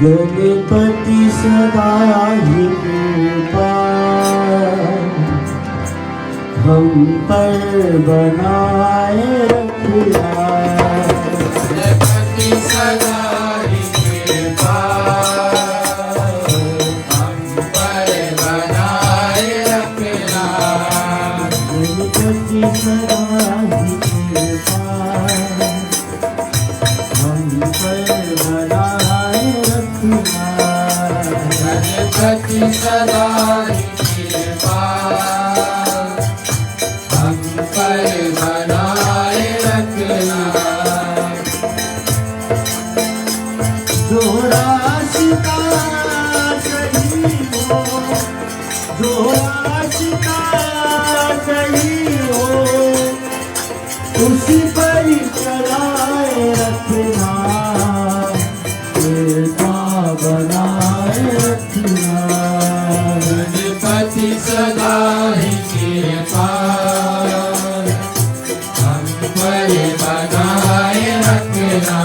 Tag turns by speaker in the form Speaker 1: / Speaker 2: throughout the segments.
Speaker 1: गणपति सदा ही कृपा हम पर बनाए रखना।
Speaker 2: गणपति सदा ही कृपा हम पर बनाए रखना।
Speaker 1: गणपति सदा ही कृपा हम पर बनाए रखना।
Speaker 2: गणपति सदा ही कृपा हम पर बनाए रखना।
Speaker 1: जो राशिका सही हो, जो राशिका सही हो, उसी पर चलाए रखना, कृपा बनाए रखना।
Speaker 2: गणपति सदा ही कृपा हम पर बनाए रखना।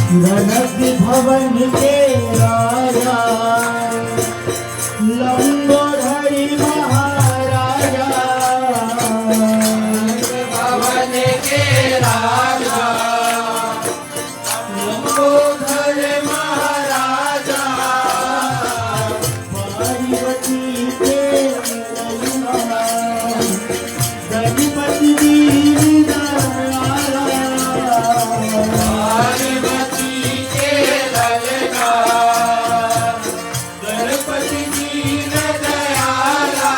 Speaker 1: रनक भवन के राजा लंबोदरी महाराजा,
Speaker 2: भवन के राजा लंबोदर महाराजा।
Speaker 1: पार्वती के ललना, गणपति दीन दयाला।
Speaker 2: पार्वती के ललना गणपति दीन दयाला।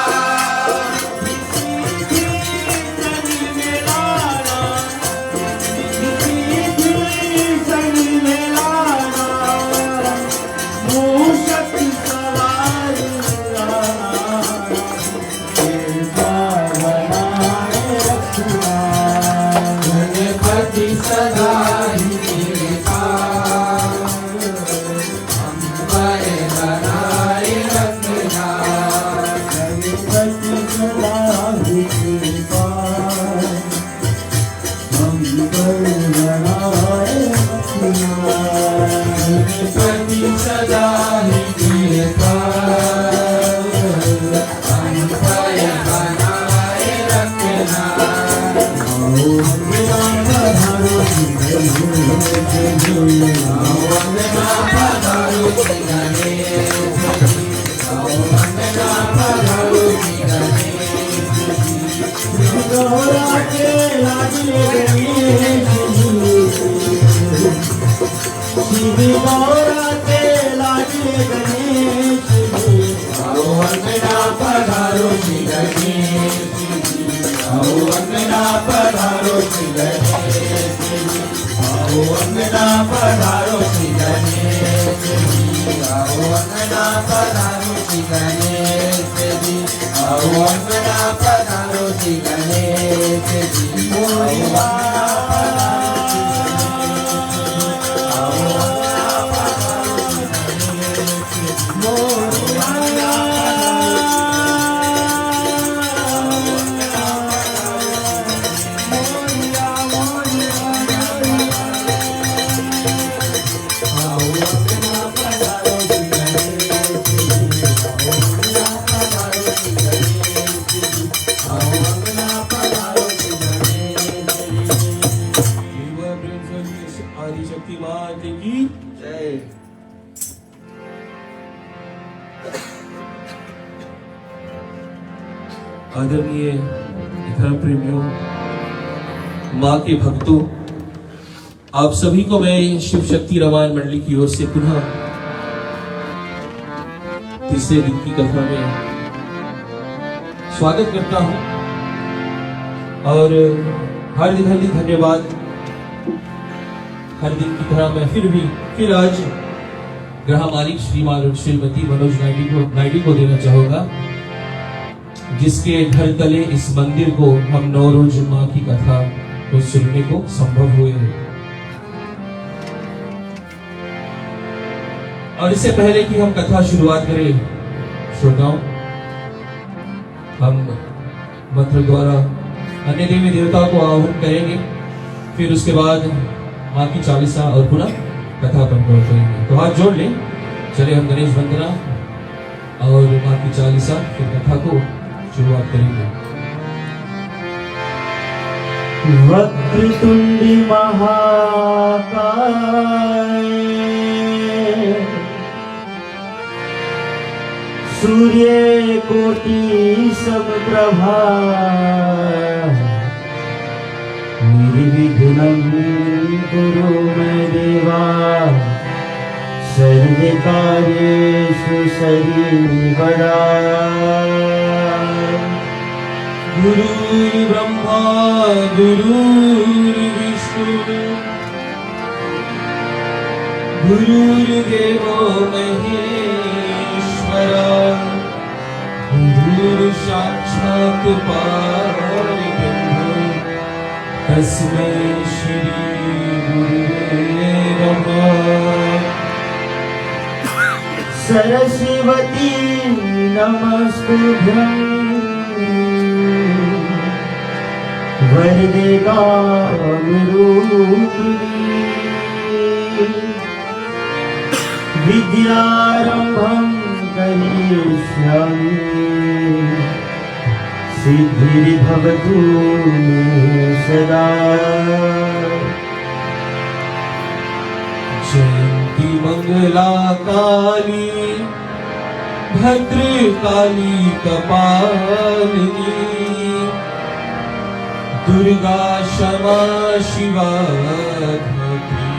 Speaker 2: गणपति सदा ही कृपा हम पर बनाए रखना।
Speaker 1: गणपति सदा ही कृपा हम पर बनाए रखना।
Speaker 2: गणपति सदा ही कृपा हम पर बनाए रखना। वंदना पधारो श्री गणेश जी, वंदना पधारो श्री गणेश जी।
Speaker 1: गौरा के लाडले गणेश जी, श्री गौरा के लाडले गणेश जी।
Speaker 2: वंदना पधारो श्री गणेश जी, वंदना पधारो श्री गणेश जी। वंदना पधारो श्री गणेश जी, वंदना पधारो श्री गणेश जी। वंदना पधारो श्री गणेश जी, वंदना पधारो श्री
Speaker 1: आदिशक्ति माता की जय। आदरणीय धर्म प्रेमियों, माँ के भक्तों, आप सभी को मैं शिव शक्ति रामायण मंडली की ओर से पुनः तीसरे दिन की कथा में स्वागत करता हूं और हार्दिक धन्यवाद। हर दिन की तरह मैं फिर आज ग्रह मालिक श्रीमान श्रीमती मनोज नायडू को देना चाहूंगा, जिसके घर तले इस मंदिर को हम 9 रोज माँ की कथा को सुनने को संभव हुए हैं। और इससे पहले कि हम कथा शुरुआत करें श्रोताओं, हम मंत्र द्वारा अन्य देवी देवताओं को आह्वान करेंगे, फिर उसके बाद माँ की चालीसा और पुनः कथा पर गौर करेंगे। तो हाथ जोड़ लें, चले हम गणेश वंदना और माँ की चालीसा फिर कथा को शुरुआत करेंगे।
Speaker 2: वक्रतुंडी महाकाय सूर्य कोटि समप्रभा निर्विघ्नं कुरु मे देवा सर्वकार्येषु सर्वदा।
Speaker 1: गुरुर्ब्रह्मा गुरुर्विष्णु गुरुर्देवो महेश्वरा गुरुर्साक्षात् परब्रह्म तस्मै श्री गुरुवे नमः।
Speaker 2: सरस्वती नमस्तुभ्यं वरदे कामरूपिणी विद्यारम्भं करिष्यामि सिद्धिर्भवतु मे सदा।
Speaker 1: जयंती मंगला काली भद्रकाली कपालिनी दुर्गा क्षमा शिवा धात्री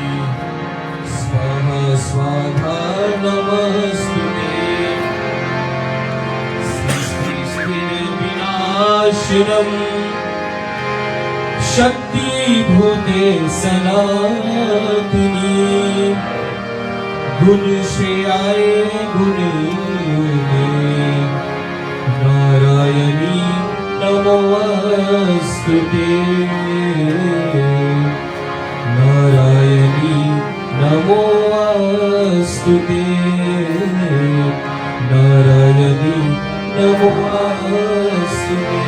Speaker 1: स्वाहा स्वाहा नमस्तुते। सृष्टिस्थितिविनाशिनम् शक्तिभूते सनातनी गुणश्रेयाय गुणिने नारायणी नमोस्तुते। नारायणी नमोस्तुते। नारायणी नमोस्तुते।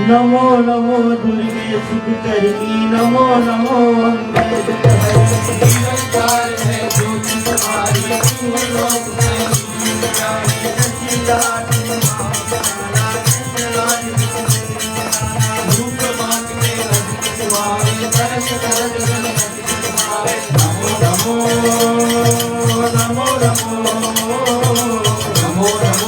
Speaker 2: नमो नमो दुर्गे सुखकर्णी नमो नमो अम्बे दुखहरणी। निरंकार है ज्योति तुम्हारी तीनों लोक में लीलाएं रचीला तुम्हारा चंद्रलाल रूप मांगते अधिक सुहाए दर्श करत गण अधिक सुहाए। नमो नमो नमो नमो नमो नमो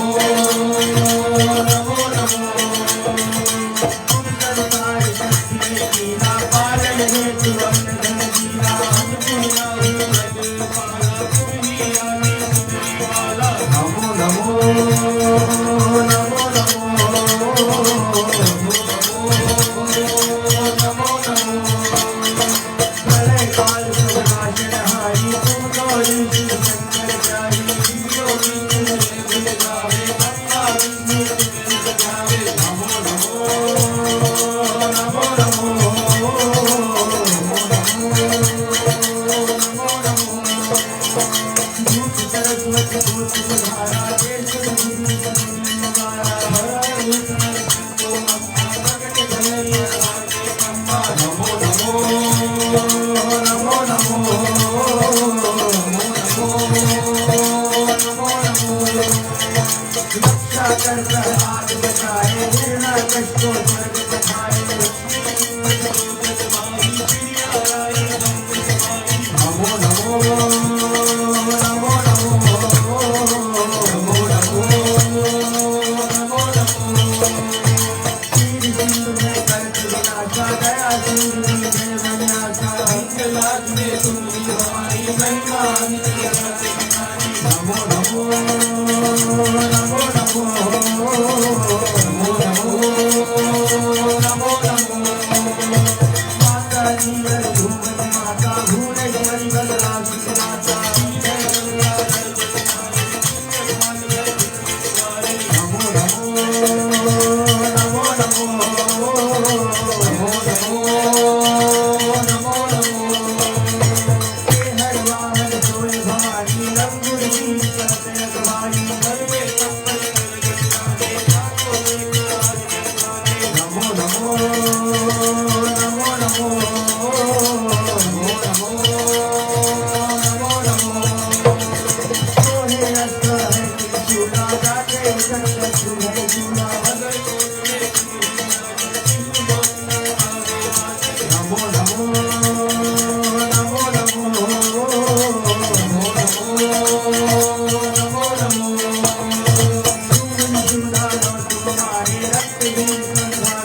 Speaker 2: भी संघार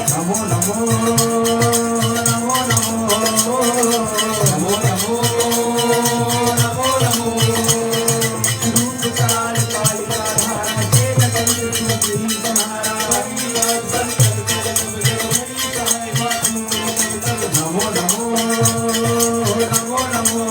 Speaker 2: नमो नमो नमो नमो नमो नमो नमो नमो रूप काल कालिका धारा चेत कंठ सुंदरी समारा नमो नमो नमो नमो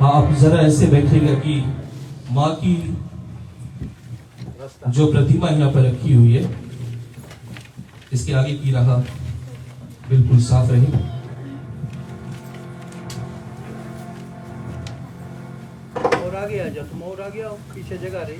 Speaker 1: आप जरा ऐसे बैठेगा कि माँ की जो प्रतिमा यहाँ पर रखी हुई है इसके आगे की राह बिल्कुल साफ रहे।
Speaker 3: और आगे आ जाओ, तुम और आगे आओ, पीछे जगह रही।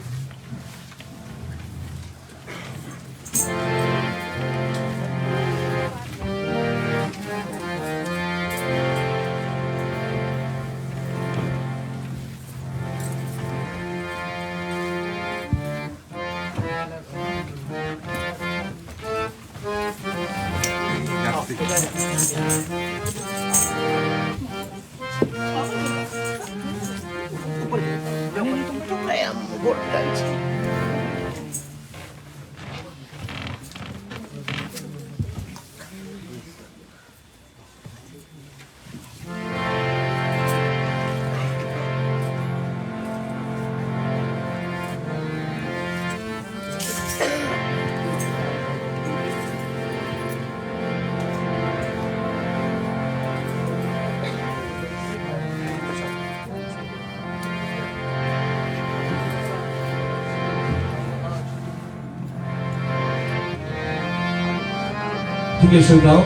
Speaker 1: ठीक है श्रोताओं,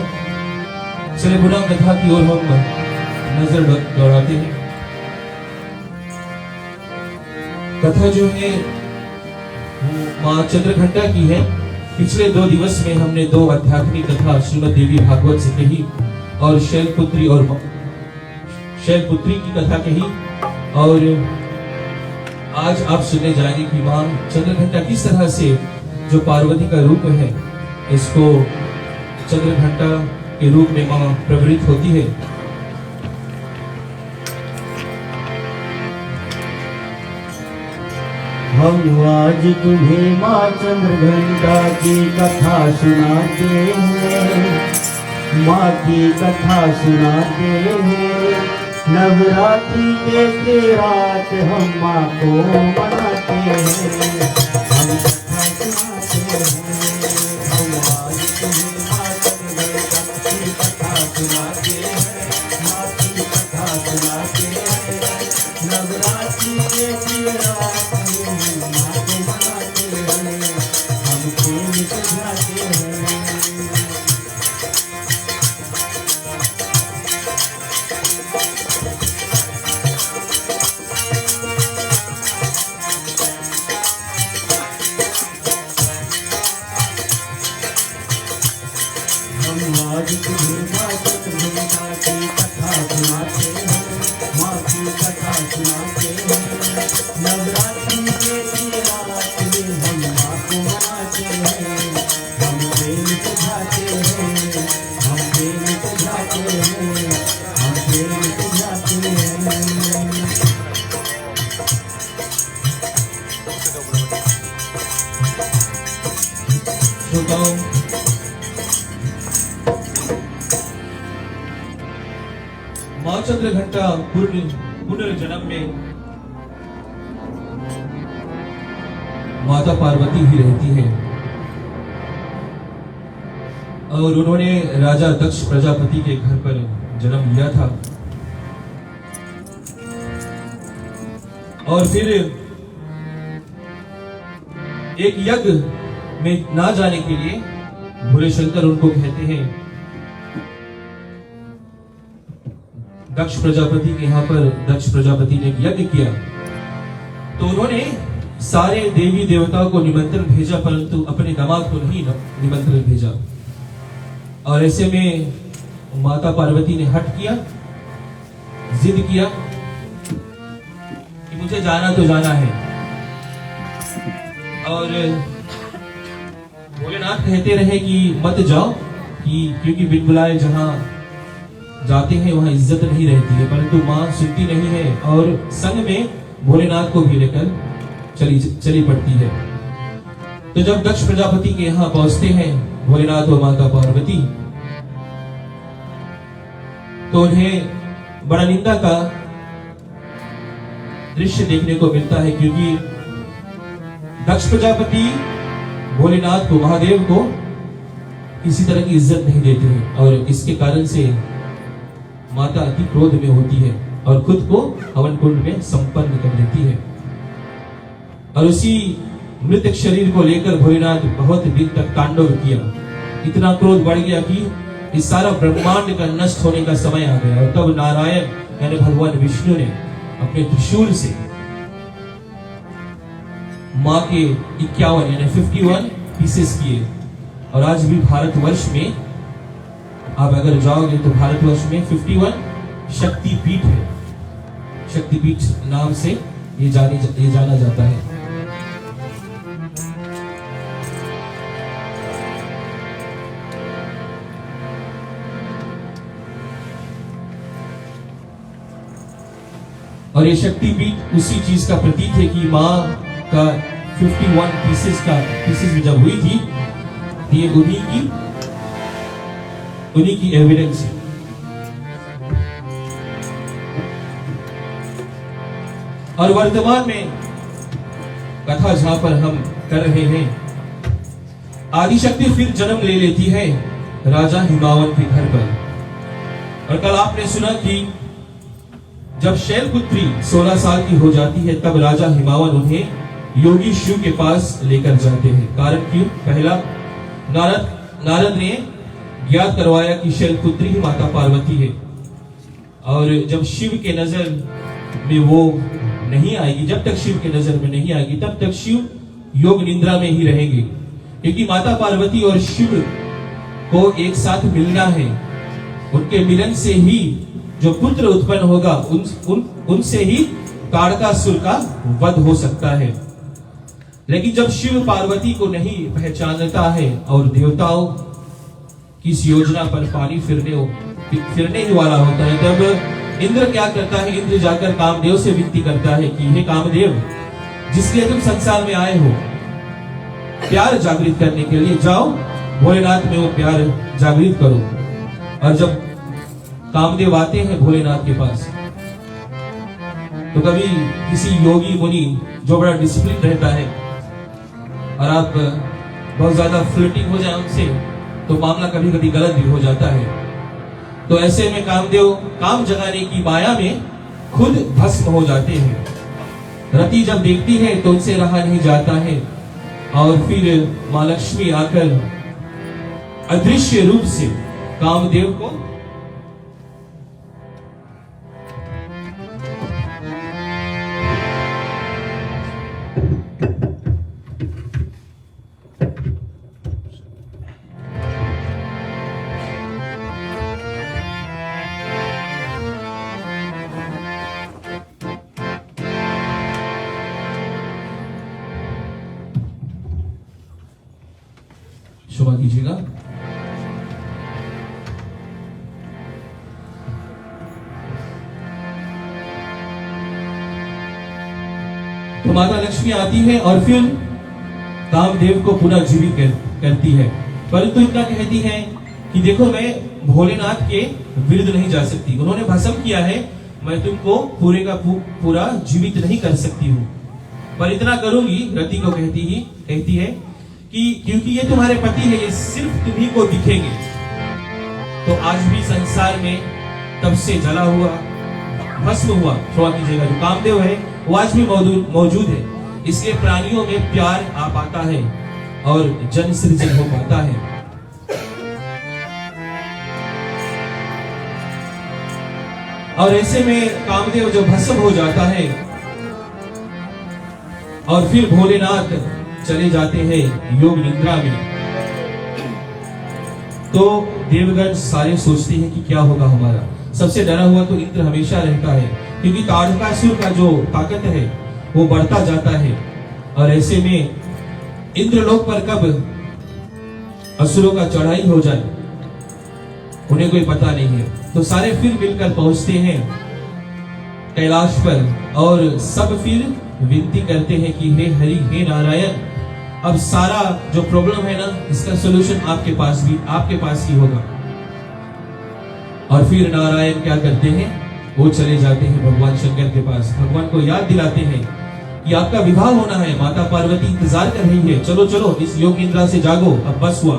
Speaker 1: चले पुनः कथा की ओर हम नजर दौड़ाते हैं। कथा जो है माँ चंद्रघंटा की है। पिछले 2 दिवस में हमने 2 आध्यात्मिक कथा श्रीमद देवी भागवत से कही और शैलपुत्री की कथा कही, और आज आप सुनने जाएंगे कि माँ चंद्रघंटा किस तरह से जो पार्वती का रूप है इसको चंद्रघंटा के रूप में मां प्रवृत्त होती है।
Speaker 2: हम आज तुम्हें माँ चंद्रघंटा की कथा सुनाते हैं, माँ की कथा सुनाते हैं। नवरात्रि के रात हम माँ को मनाते हैं, हम कथा सुनाते हैं। हम आज तुम्हें माँ चंद्रघंटा की कथा सुनाते हैं, माँ की कथा सुनाते हैं। नवरात्रि के रात हम माँ को मनाते हैं, हम प्रेम से जाते हैं। आज तुम्हें माँ चंद्रघंटा की कथा सुनाते हैं, माँ की कथा सुनाते हैं। नवरात्रि के रात में हम माँ को मनाते हैं, हम प्रेम से जाते हैं, हम प्रेम से जाते हैं, हम प्रेम से जाते हैं।
Speaker 1: श्रोताओं, मां चंद्रघंटा पुनर्जन्म में माता पार्वती ही रहती है और उन्होंने राजा दक्ष प्रजापति के घर पर जन्म लिया था। और फिर एक यज्ञ में ना जाने के लिए भोले शंकर उनको कहते हैं, दक्ष प्रजापति के यहाँ पर दक्ष प्रजापति ने यज्ञ किया तो उन्होंने सारे देवी देवताओं को निमंत्रण भेजा, परंतु अपने दामाद को नहीं निमंत्रण भेजा। और ऐसे में माता पार्वती ने हट किया, जिद किया कि मुझे जाना तो जाना है। और भोलेनाथ कहते रहे कि मत जाओ, क्योंकि बिन बुलाए जहां जाते हैं वहां इज्जत नहीं रहती है। परंतु मां सुनती नहीं है और संग में भोलेनाथ को भी लेकर चली पड़ती है। तो जब दक्ष प्रजापति के यहाँ पहुंचते हैं भोलेनाथ और माता पार्वती, तो उन्हें बड़ा निंदा का दृश्य देखने को मिलता है, क्योंकि दक्ष प्रजापति भोलेनाथ को, महादेव को किसी तरह की इज्जत नहीं देते हैं। और इसके कारण से माता अति क्रोध में होती है और खुद को हवन कुंड में संपन्न कर देती है। और उसी मृतक शरीर को लेकर भोलेनाथ बहुत दिन तक तांडव किया। इतना क्रोध बढ़ गया कि इस सारा ब्रह्मांड का नष्ट होने का समय आ गया। और तब नारायण यानी भगवान विष्णु ने अपने त्रिशूल से मां के 51 यानी 51 पीसेस किए। और आज भी भारतवर्ष में आप अगर जाओगे तो भारतवर्ष में 51 शक्तिपीठ है। शक्तिपीठ नाम से ये जाना जाता है। और ये शक्तिपीठ उसी चीज का प्रतीक है कि मां का 51 पीसेस में जब हुई थी, ये उन्हीं की एविडेंस है। और वर्तमान में कथा जहां पर हम कर रहे हैं, आदिशक्ति फिर जन्म ले लेती है राजा हिमावन के घर पर। और कल आपने सुना कि जब शैलपुत्री 16 साल की हो जाती है, तब राजा हिमावन उन्हें योगी शिव के पास लेकर जाते हैं। कारण क्यों? पहला, नारद ने ज्ञात करवाया कि शैलपुत्री ही माता पार्वती है। और जब शिव के नजर में वो नहीं आएगी, जब तक शिव के नजर में नहीं आएगी, तब तक शिव योग निद्रा में ही रहेंगे। क्योंकि माता पार्वती और शिव को एक साथ मिलना है। उनके मिलन से ही जो पुत्र उत्पन्न होगा, उनसे ही ताड़कासुर का वध हो सकता है। लेकिन जब शिव पार्वती को नहीं पहचानता है और देवताओं की इस योजना पर पानी फिरने ही वाला होता है, तब इंद्र क्या करता है? इंद्र जाकर कामदेव से विनती करता है कि हे कामदेव, जिसलिए तुम संसार में आए हो, प्यार जागृत करने के लिए जाओ भोलेनाथ में वो प्यार जागृत करो। और जब कामदेव आते हैं भोलेनाथ के पास, तो कभी किसी योगी मुनि जो बड़ा डिसिप्लिन रहता है और आप बहुत ज्यादा फ्लर्टिंग हो जाए उनसे, तो मामला कभी कभी गलत भी हो जाता है। तो ऐसे में कामदेव काम जगाने की माया में खुद भस्म हो जाते हैं। रति जब देखती है तो उनसे रहा नहीं जाता है और फिर मां लक्ष्मी आकर अदृश्य रूप से कामदेव को क्षमा कीजिएगा। तो माता लक्ष्मी आती है और फिर कामदेव को पुनः जीवित करती है। परंतु इतना कहती है कि देखो, मैं भोलेनाथ के विरुद्ध नहीं जा सकती। उन्होंने भस्म किया है, मैं तुमको पूरे का पूरा जीवित नहीं कर सकती हूँ, पर इतना करूंगी। रति को कहती है कि क्योंकि ये तुम्हारे पति है, ये सिर्फ तुम्ही को दिखेंगे। तो आज भी संसार में तब से जला हुआ भस्म हुआ, क्षमा कीजिएगा, जो कामदेव है वो आज भी मौजूद है। इसलिए प्राणियों में प्यार आ पाता है और जन सृजन हो पाता है। और ऐसे में कामदेव जो भस्म हो जाता है और फिर भोलेनाथ चले जाते हैं योग निद्रा में, तो देवगण सारे सोचते हैं कि क्या होगा हमारा। सबसे डरा हुआ तो इंद्र हमेशा रहता है, क्योंकि तारकासुर का जो ताकत है वो बढ़ता जाता है। और ऐसे में इंद्रलोक पर कब असुरों का चढ़ाई हो जाए उन्हें कोई पता नहीं है। तो सारे फिर मिलकर पहुंचते हैं कैलाश पर और सब फिर विनती करते हैं कि हे हरि, हे नारायण, अब सारा जो प्रॉब्लम है ना, इसका सलूशन आपके पास ही होगा। और फिर नारायण क्या करते हैं, वो चले जाते हैं भगवान शंकर के पास, भगवान को याद दिलाते हैं कि आपका विवाह होना है, माता पार्वती इंतजार कर रही है, चलो चलो इस योग निद्रा से जागो, अब बस हुआ।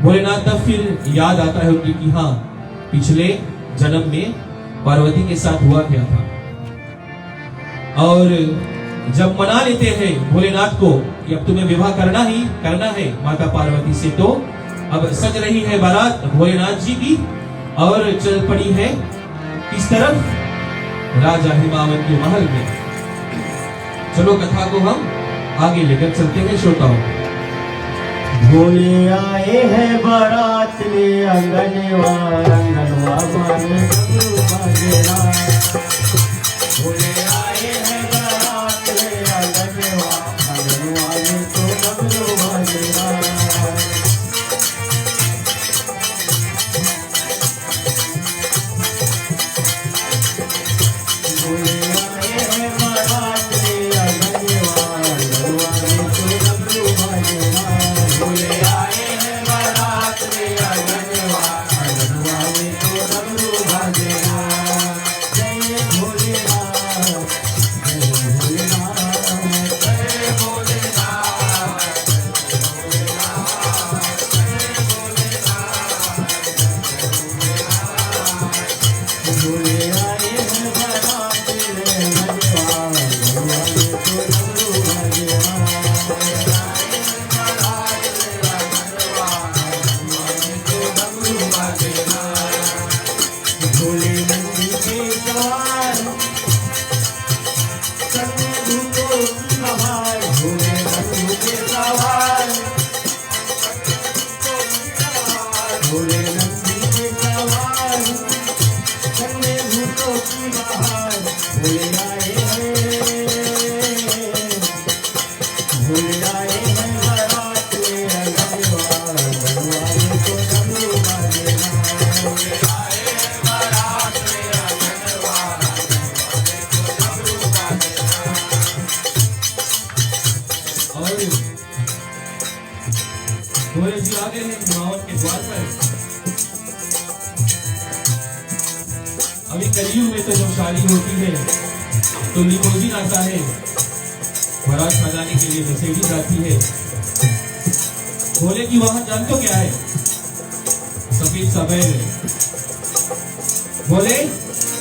Speaker 1: भोलेनाथ तब फिर याद आता है उनकी कि हाँ, पिछले जन्म में पार्वती के साथ हुआ क्या था। और जब मना लेते हैं भोलेनाथ को कि अब तुम्हें विवाह करना है माता पार्वती से, तो अब सज रही है बारात भोलेनाथ जी की और चल पड़ी है किस तरफ, राजा हिमावन के महल में। चलो कथा को हम आगे लेकर चलते हैं श्रोताओं।
Speaker 2: भोले आए हैं बारात में अंगनवा माने डमरू बाजेरा। भोले आए हैं बारात में अंगनवा में तो डमरू बाजेरा। भोले आए हैं बारात में अंगनवा में तो डमरू बाजेरा। भोले आए हैं बारात में अंगनवा में तो डमरू बाजेरा। जय भोलेनाथ, जय भोलेनाथ, जय भोलेनाथ, भोले आए हैं बारात में अंगनवा में तो डमरू बाजेरा। भोले नंदी के सवार चंद्र भूतो की बहार। भोले नंदी के सवार, भोले नंदी के सवार चंद्र भूतो की बहार। भोले आए हैं बारात में अंगनवा में तो डमरू बाजेरा।
Speaker 1: भोले जी आ गए हैं हिमावन के द्वार पर। अभी कलयुग में तो जब शादी होती है तो लिमोजिन आता है, बारात सजाने के लिए मर्सिडीज आती है। भोले की वहां जान तो क्या है, सफेद सफेद भोले,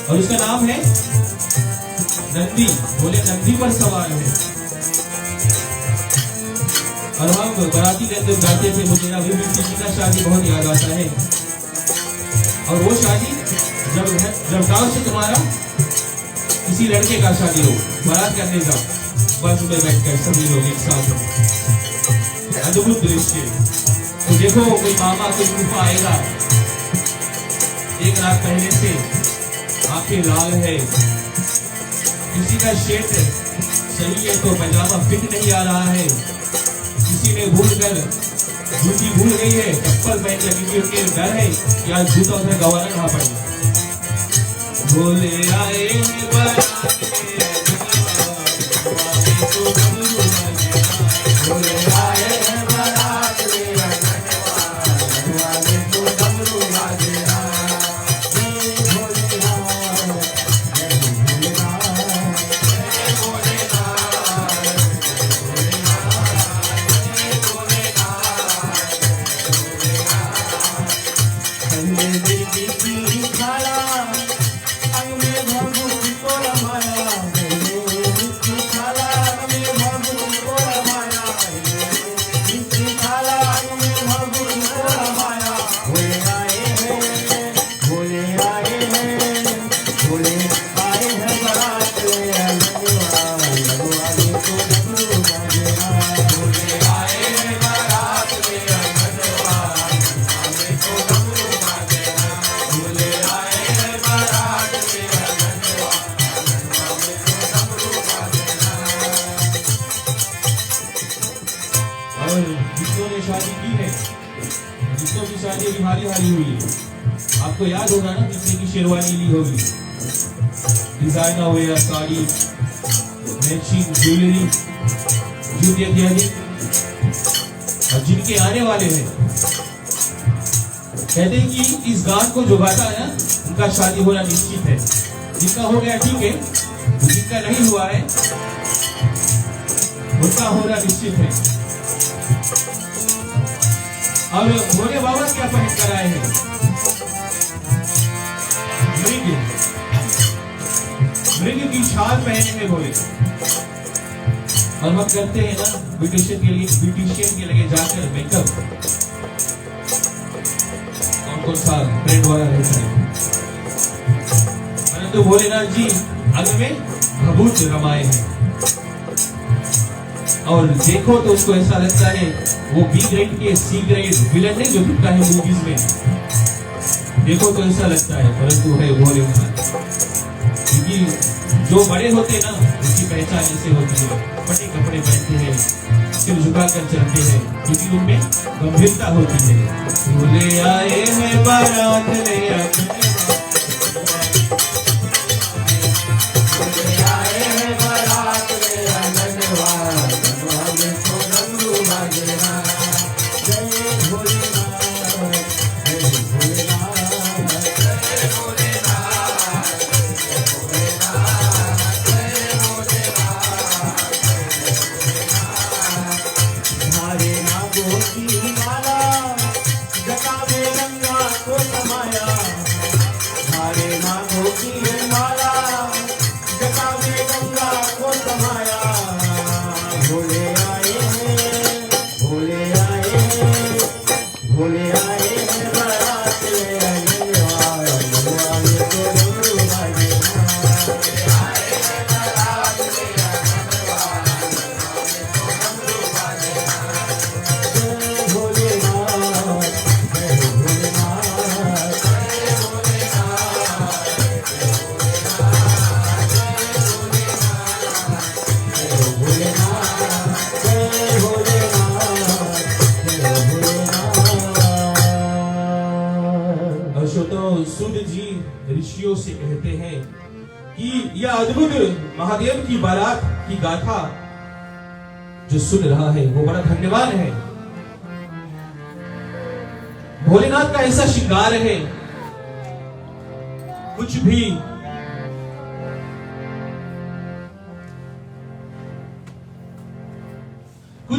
Speaker 1: और उसका नाम है नंदी। भोले नंदी पर सवार है। और हम बाराती जब जाते थे, मुझे अभी भी किसी का शादी बहुत याद आता है। और वो शादी जब गांव से तुम्हारा किसी लड़के का शादी हो, बारात करने जाओ, बस में बैठकर सभी लोग एक साथ, अद्भुत दृश्य। तो देखो कोई मामा कोई फूफा आएगा, एक रात पहले से आंखें लाल है, किसी का शर्ट सही है तो पैजामा फिट नहीं आ रहा है, किसी ने भूलकर जूती भूल गई है, चप्पल पहन के, क्योंकि उनके डर है कि आज जूता उसे गवाना कहाँ पड़ेगा। भोले आए हैं बारात में अंगनवा में तो डमरू बाजेरा। भोले आए हैं बारात में अंगनवा में तो डमरू बाजेरा।
Speaker 2: जय भोलेनाथ, जय भोलेनाथ,
Speaker 1: जय भोलेनाथ, जय भोलेनाथ, जय भोलेनाथ,
Speaker 2: में मिर्ची की खाला अंग में भभूति को रमाया मिर्ची खाला अंग में भभूति को रमाया मिर्ची खाला अंग में भभूति को रमाया भोले आए हैं भोले आए हैं भोले आए हैं बारात ले लगवा लगवा देखो डमरू बाजेगा भोले आए हैं बारात ले लगवा देखो डमरू बाजेगा भोले आए हैं बारात ले लगवा देखो डमरू बाजेगा।
Speaker 1: और जिसको ने शादी की है, जिसको की शादी अभी हाल ही हुई है, आपको याद होगा ना किसी की शेरवानी ली होगी, designer wear, sari, matching jewellery, जूते इत्यादि। और जिनके आने वाले हैं कहते हैं कि इस गान को जो गाता है ना उनका शादी होना निश्चित है। जिनका हो गया ठीक है, जिनका नहीं हुआ है उनका होना निश्चित है। और भोले बाबा क्या पहन कर आए हैं? मृग की छाल पहने हैं भोले। और हम करते हैं ना ब्यूटिशियन के लगे जाकर मेकअप, कौन सा ट्रेंड वाला रहता है, परंतु भोलेनाथ जी अंग में भभूत रमाए हैं। और देखो तो उसको ऐसा लगता है वो बी ग्रेड के सी ग्रेड विलन नहीं जो दिखता है मूवीज में, देखो तो ऐसा लगता है, परंतु है भोलेनाथ। क्योंकि जो बड़े होते हैं ना उनकी पहचान ऐसे होती है, बड़े कपड़े पहनते हैं, सिर झुकाकर चलते हैं, क्योंकि उनमें गंभीरता होती है। भोले आए हैं बारात ले ऋषियों से कहते हैं कि यह अद्भुत महादेव की बारात की गाथा जो सुन रहा है वो बड़ा धन्यवान है। भोलेनाथ का ऐसा श्रृंगार है, कुछ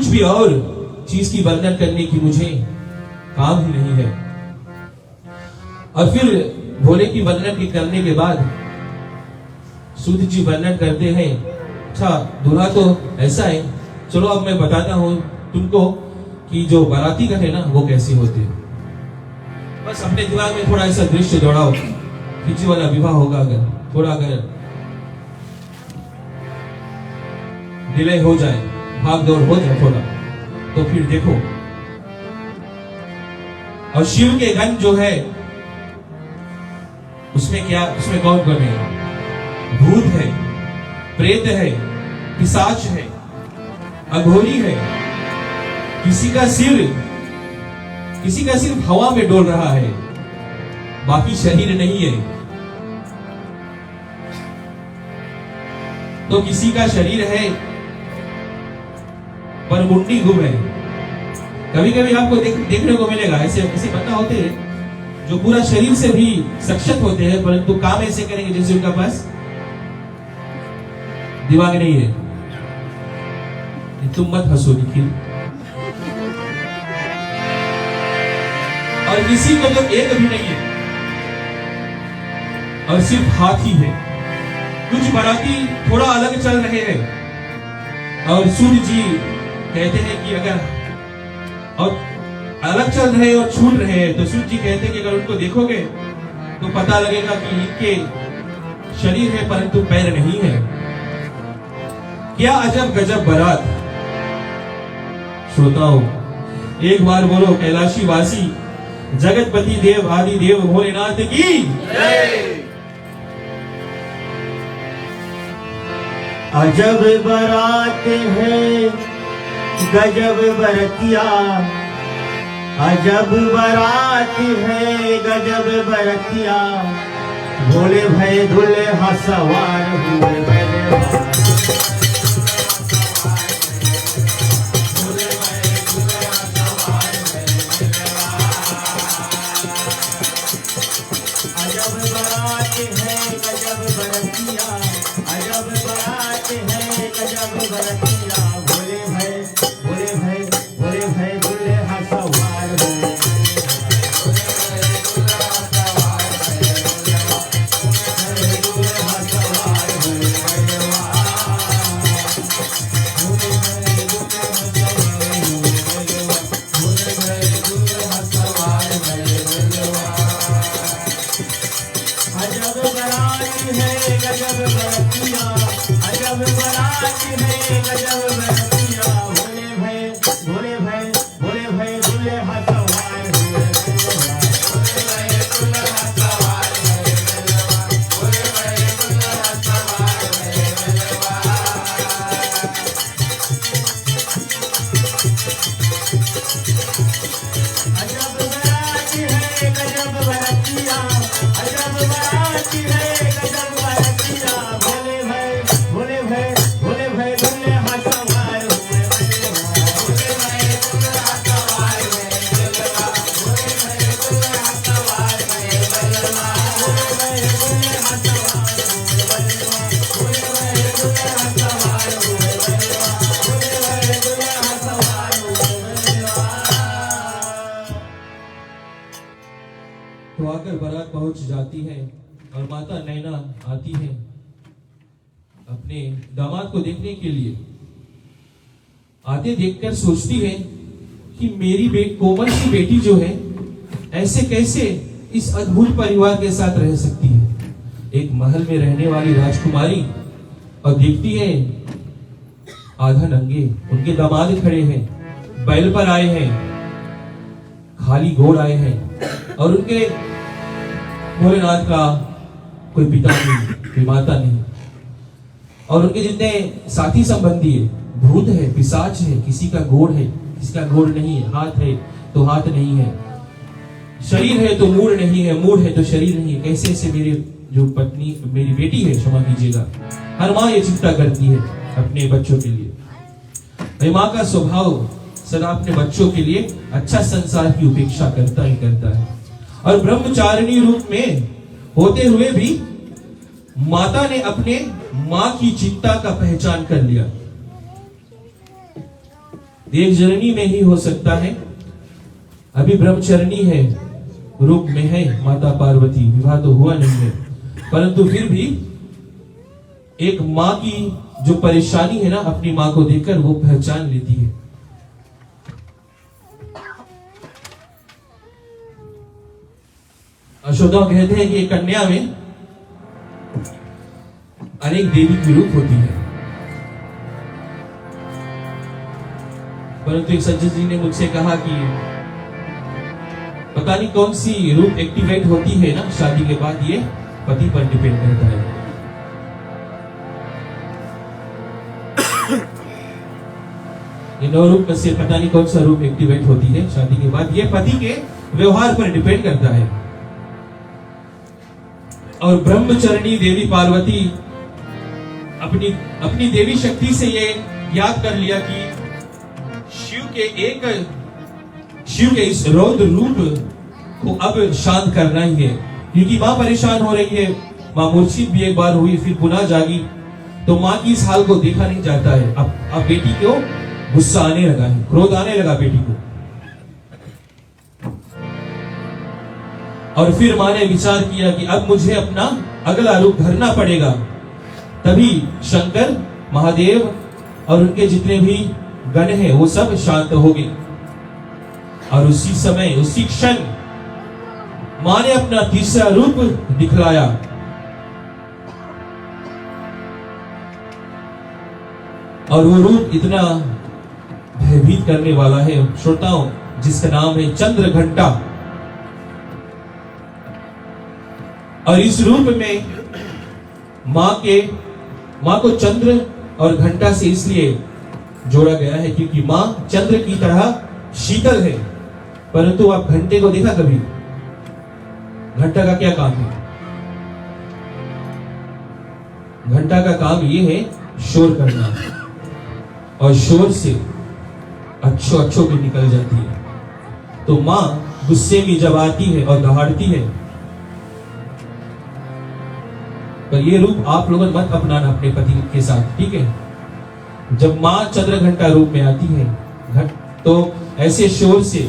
Speaker 1: भी और चीज की वर्णन करने की मुझे काम ही नहीं है। और फिर भोले की वर्णन करने के बाद सूत जी वर्णन करते हैं, अच्छा दूल्हा तो ऐसा है, चलो अब मैं बताता हूं तुमको कि जो बाराती का है ना वो कैसे होते हैं। बस अपने दिमाग में थोड़ा ऐसा दृश्य दौड़ाओ, किसी वाला विवाह होगा, अगर थोड़ा अगर डिले हो जाए, भाग दौड़ हो जाए थोड़ा, तो फिर देखो। और शिव के गण जो है उसमें क्या, उसमें कौन कौन है? भूत है, प्रेत है, पिशाच है, अघोरी है, किसी का सिर हवा में डोल रहा है, बाकी शरीर नहीं है। तो किसी का शरीर है पर मुंडी गुम है। कभी कभी आपको देखने को मिलेगा ऐसे बंदा होते हैं जो पूरा शरीर से भी सक्षम होते हैं, परंतु काम ऐसे करेंगे जैसे उनका पास दिमाग नहीं है। तुम मत हंसो निखिल। और किसी को तो एक भी नहीं है और सिर्फ हाथ ही है। कुछ बाराती थोड़ा अलग चल रहे हैं और सूर्य जी कहते हैं कि अगर और अलग चल रहे हैं और छूट रहे हैं तो सूर्य जी कहते हैं कि अगर उनको देखोगे तो पता लगेगा कि इनके शरीर है परंतु पैर नहीं है। क्या अजब गजब बारात। श्रोताओं, एक बार बोलो कैलाशी वासी जगतपति देव आदि देव भोलेनाथ की
Speaker 2: अजब बारात है गजब बरतिया, अजब बारात है गजब बरतिया, भोले भय दुल्हा सवार हुए बैलवान। अजब बारात है गजब बरतिया, अजब बारात है गजब बरतिया, भोले भय दुल्हा सवार हुए। अजब बारात है गजब बरतिया, अजब बारात है गजब बरतिया, भोले भय दुल्हा सवार हुए। अजब बारात है गजब बरतिया, अजब बारात है गजब बरतिया, भोले भय दुल्हा सवार हुए।
Speaker 1: तो आकर बारात पहुंच जाती है और माता नैना आती है अपने दामाद को देखने के लिए। आते देखकर सोचती है कि मेरी कोमल सी बेटी जो है ऐसे कैसे इस अद्भुत परिवार के साथ रह सकती है। एक महल में रहने वाली राजकुमारी और देखती है आधा नंगे उनके दामाद खड़े हैं, बैल पर आए हैं, खाली घोड़ आए हैं और उनके भोलेनाथ का कोई पिता नहीं, कोई माता नहीं और उनके जितने साथी संबंधी है, भूत है, पिशाच है, किसी का घोड़ है, किसी का घोड़ नहीं है, हाथ है तो हाथ नहीं है, शरीर है तो मूड नहीं है, मूड है तो शरीर नहीं है। कैसे ऐसे मेरे जो पत्नी मेरी बेटी है, क्षमा कीजिएगा, हर माँ ये चिंता करती है अपने बच्चों के लिए। माँ का स्वभाव सदा अपने बच्चों के लिए अच्छा संसार की उपेक्षा करता ही करता है और ब्रह्मचारिणी रूप में होते हुए भी माता ने अपने माँ की चिंता का पहचान कर लिया। एक जननी में ही हो सकता है, अभी ब्रह्मचरणी है, रूप में है माता पार्वती, विवाह तो हुआ नहीं है, परंतु फिर भी एक माँ की जो परेशानी है ना, अपनी माँ को देखकर वो पहचान लेती है। यशोदा कहते हैं कि कन्या में अनेक देवी की रूप होती है, परंतु एक सज्जन जी ने मुझसे कहा कि पता नहीं कौन सी रूप एक्टिवेट होती है ना शादी के बाद, ये पति पर डिपेंड करता है। ये 9 रूप में से पता नहीं कौन सा रूप एक्टिवेट होती है शादी के बाद, ये पति के व्यवहार पर डिपेंड करता है। और ब्रह्मचरणी देवी पार्वती अपनी देवी शक्ति से ये याद कर लिया कि शिव के इस रौद्र रूप को अब शांत करना ही है, क्योंकि माँ परेशान हो रही है। माँ मूर्छित भी एक बार हुई, फिर पुनः जागी, तो माँ की इस हाल को देखा नहीं जाता है। अब बेटी को गुस्सा आने लगा है, क्रोध आने लगा बेटी को। और फिर माँ ने विचार किया कि अब मुझे अपना अगला रूप धरना पड़ेगा। तभी शंकर, महादेव और उनके जितने भी गण हैं वो सब शांत हो गए। और उसी समय, उसी क्षण माँ ने अपना तीसरा रूप दिखलाया। और वो रूप इतना भयभीत करने वाला है श्रोताओं, जिसका नाम है चंद्र घंटा। और इस रूप में मां को चंद्र और घंटा से इसलिए जोड़ा गया है क्योंकि मां चंद्र की तरह शीतल है। परंतु आप घंटे को देखा कभी? घंटा का क्या काम है? घंटा का काम यह है शोर करना, और शोर से अच्छो भी निकल जाती है। तो मां गुस्से में जब आती है और दहाड़ती है, पर ये रूप आप लोगों मत अपनाना अपने पति के साथ, ठीक है? जब मां चंद्र घंटा रूप में आती है तो ऐसे शोर से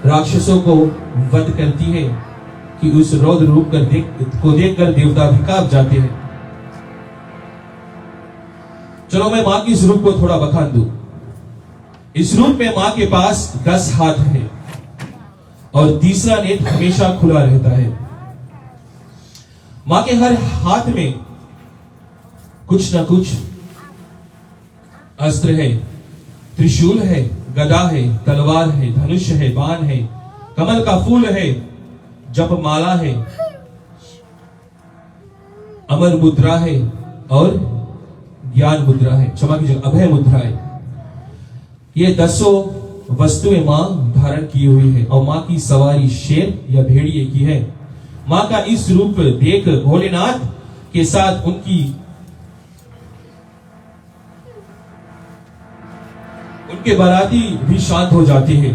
Speaker 1: राक्षसों को वध करती है कि उस रौद्र रूप को देखकर देवता भी कांप जाते हैं। चलो मैं मां की इस रूप को थोड़ा बखान दूं। इस रूप में मां के पास 10 हाथ है और तीसरा नेत्र हमेशा खुला रहता है। मां के हर हाथ में कुछ ना कुछ अस्त्र है, त्रिशूल है, गदा है, तलवार है, धनुष है, बाण है, कमल का फूल है, जप माला है, अमर मुद्रा है और ज्ञान मुद्रा है, क्षमा कीजिए अभय मुद्रा है। ये 10 वस्तुएं मां धारण की हुई है और मां की सवारी शेर या भेड़िए की है। मां का इस रूप देख भोलेनाथ के साथ उनके बाराती भी शांत हो जाते हैं।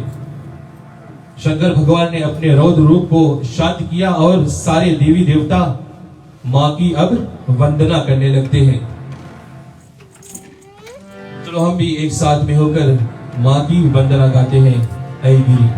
Speaker 1: शंकर भगवान ने अपने रौद्र रूप को शांत किया और सारे देवी देवता मां की अब वंदना करने लगते हैं। चलो हम भी एक साथ में होकर मां की वंदना गाते हैं। ऐ गिरी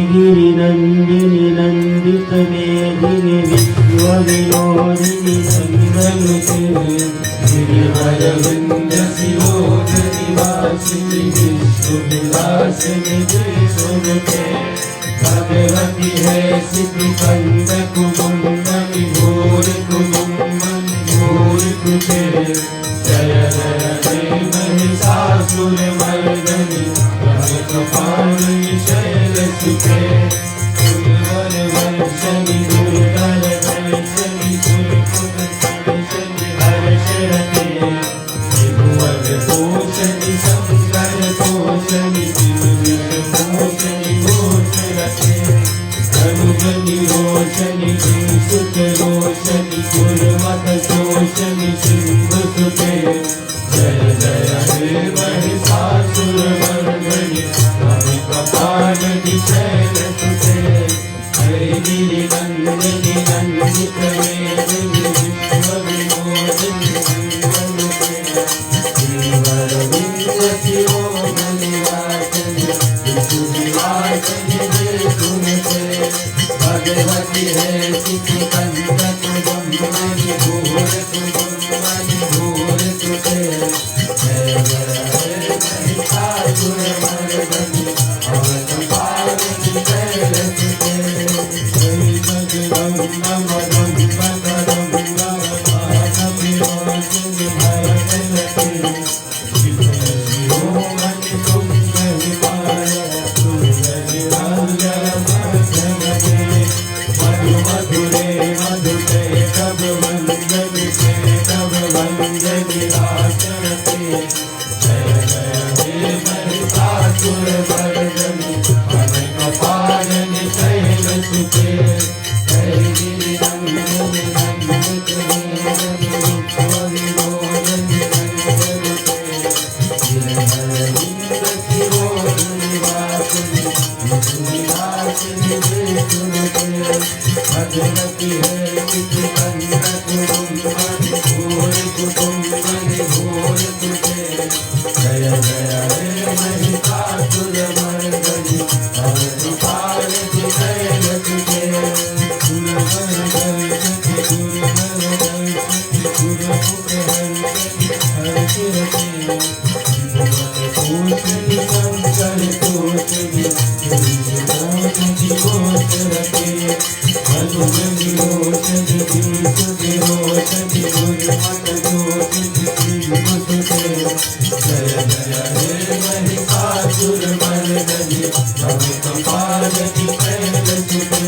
Speaker 2: गिरि नंदिनी नंदित मेदिनी विश्व विनोदिनी नंदनुते गिरिवर विंद शिरोधि वासिनी विश्व विलासिनी सुनते भगवती है सिद्धि कंद कुमुंडनी घोर कुमुंडनी घोर कुटे जय जय जय महिषासुर मर्दनी कपालिनी शैल सुखे सुरवर वर्षनि दुर्धर वर्षनि सुरपुर वर्षनि हर्षरते त्रिभुवन पोषणि शंकर पोषणि विविध पोषणि घोषरते धनुजनि रोषणि सुत रोषणि कुर्मत शोषणि सिंधु सुते जय जय हे महिषासुर मर्दनि कपालिनी शैल सुते हे गिरि नंदिनी नंदित मेदिनी विश्व विनोदिनी नंदनुते गिरिवर विंद शिरोमणि वासिनी विष्णु विलासिनी सुनते भगवती है सिद्धि कंद कुमुंडनी घोर कुमुंडनी घोर सुते जय जय हे महिषासुर मर्दनि मधुरे विलासिनी विष्णुते भगवती है किसी कंटक रुंधन घोर कुटुंबन घोर तुझे जय जय हे महिषासुरमर्दनि और कृपाल जय तुझे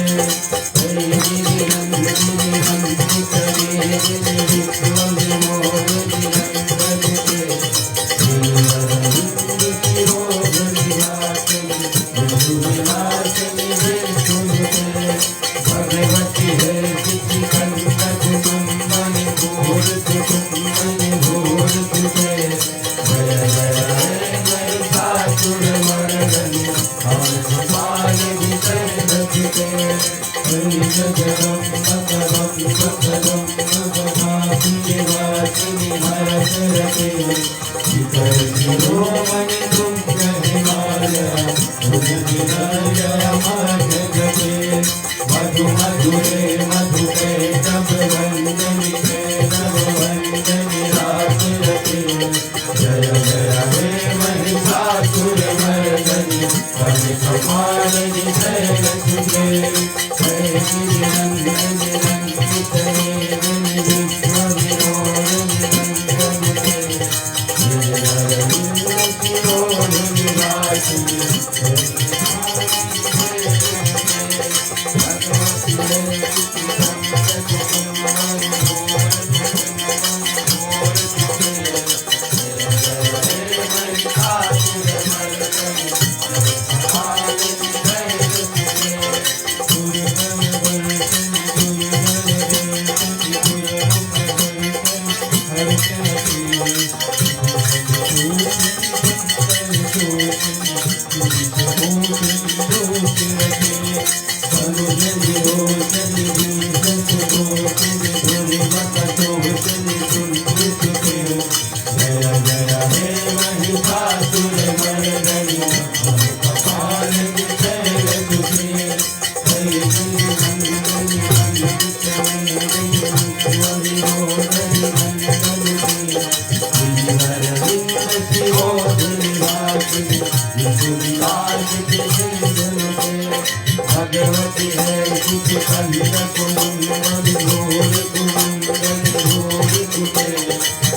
Speaker 2: भगवती है कुछ कंटक रुंधन घोर कुंदन घोर तुझे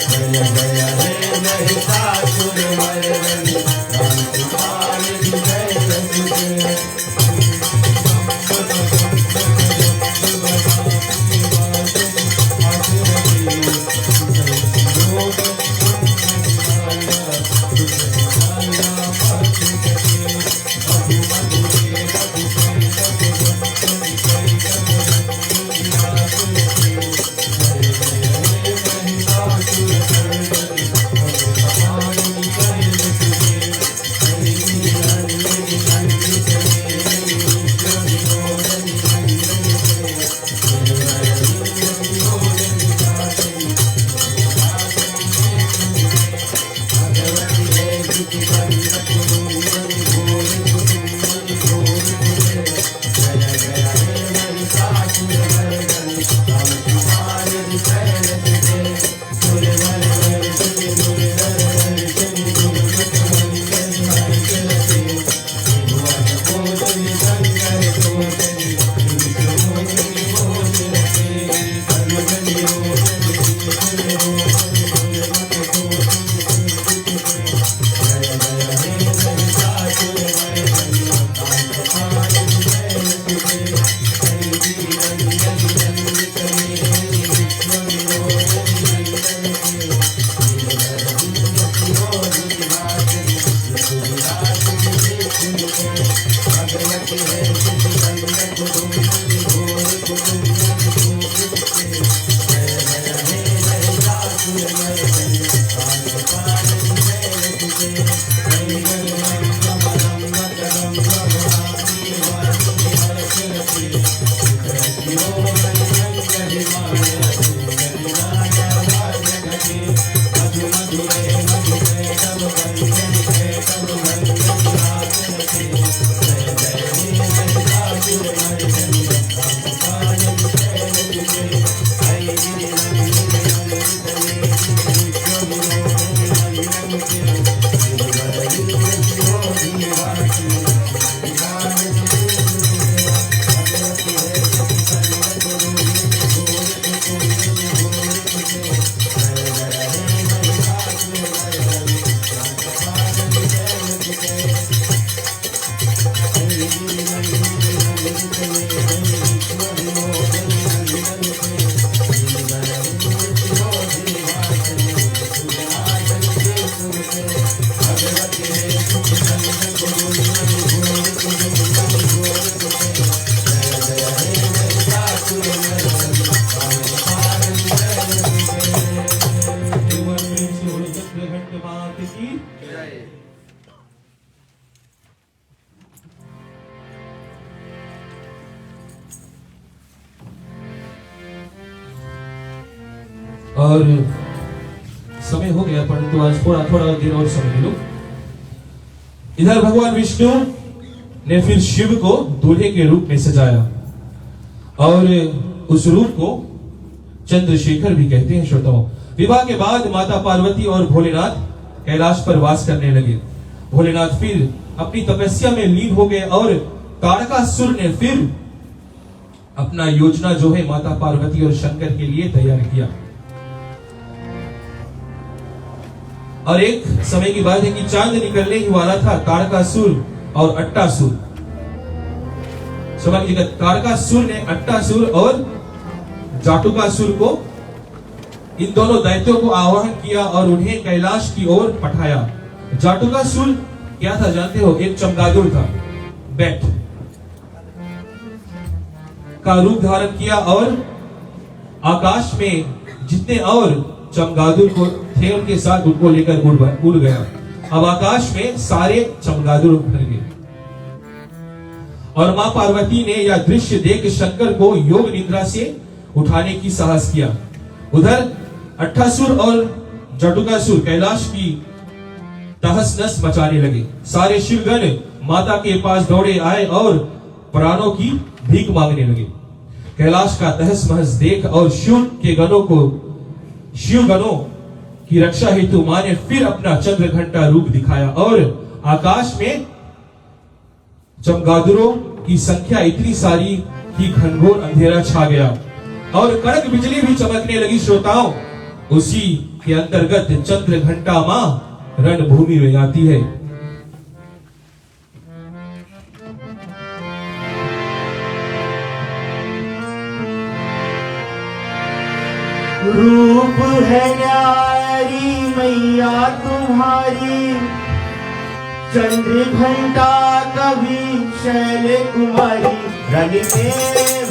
Speaker 2: जय जय हे महिषासुरमर्दनि कांतिपाल जय तुझे
Speaker 1: और समय हो गया, परंतु आज थोड़ा थोड़ा देर और समय ले लो। इधर भगवान विष्णु ने फिर शिव को दूल्हे के रूप में सजाया और उस रूप को चंद्रशेखर भी कहते हैं। श्रोताओं, विवाह के बाद माता पार्वती और भोलेनाथ कैलाश पर वास करने लगे। भोलेनाथ फिर अपनी तपस्या में लीन हो गए और तारकासुर ने फिर अपना योजना जो है माता पार्वती और शंकर के लिए तैयार किया। और एक समय की बात है कि चांद निकलने ही वाला था। तारकासुर और अट्टासुर, समझ लीजिएगा, तारकासुर ने अट्टासुर और जाटुकासुर को, इन दोनों दैत्यों को आवाहन किया और उन्हें कैलाश की ओर पठाया। जाटुकासुर क्या था जानते हो? एक चमगादुर था, बैट का रूप धारण किया और आकाश में जितने और चमगादुर को थे उनके साथ उनको लेकर उड़ गया। अब आकाश में सारे चमगादुर भर गए और मां पार्वती ने यह दृश्य देख शंकर को योग निद्रा से उठाने की साहस किया। उधर अट्ठासुर और जटुकासुर कैलाश की तहस नस मचाने लगे। सारे शिवगण माता के पास दौड़े आए और प्राणों की भीख मांगने लगे। कैलाश का तहस महस देख और शिव गणों की रक्षा हेतु मां ने फिर अपना चंद्र घंटा रूप दिखाया और आकाश में चमगादुरों की संख्या इतनी सारी कि घनघोर अंधेरा छा गया और कड़क बिजली भी चमकने लगी। श्रोताओं, उसी के अंतर्गत चंद्र घंटा मां रणभूमि में आती है।
Speaker 2: रूप है न्यारी मैया तुम्हारी, चंद्र घंटा कभी शैल कुमारी, रंग में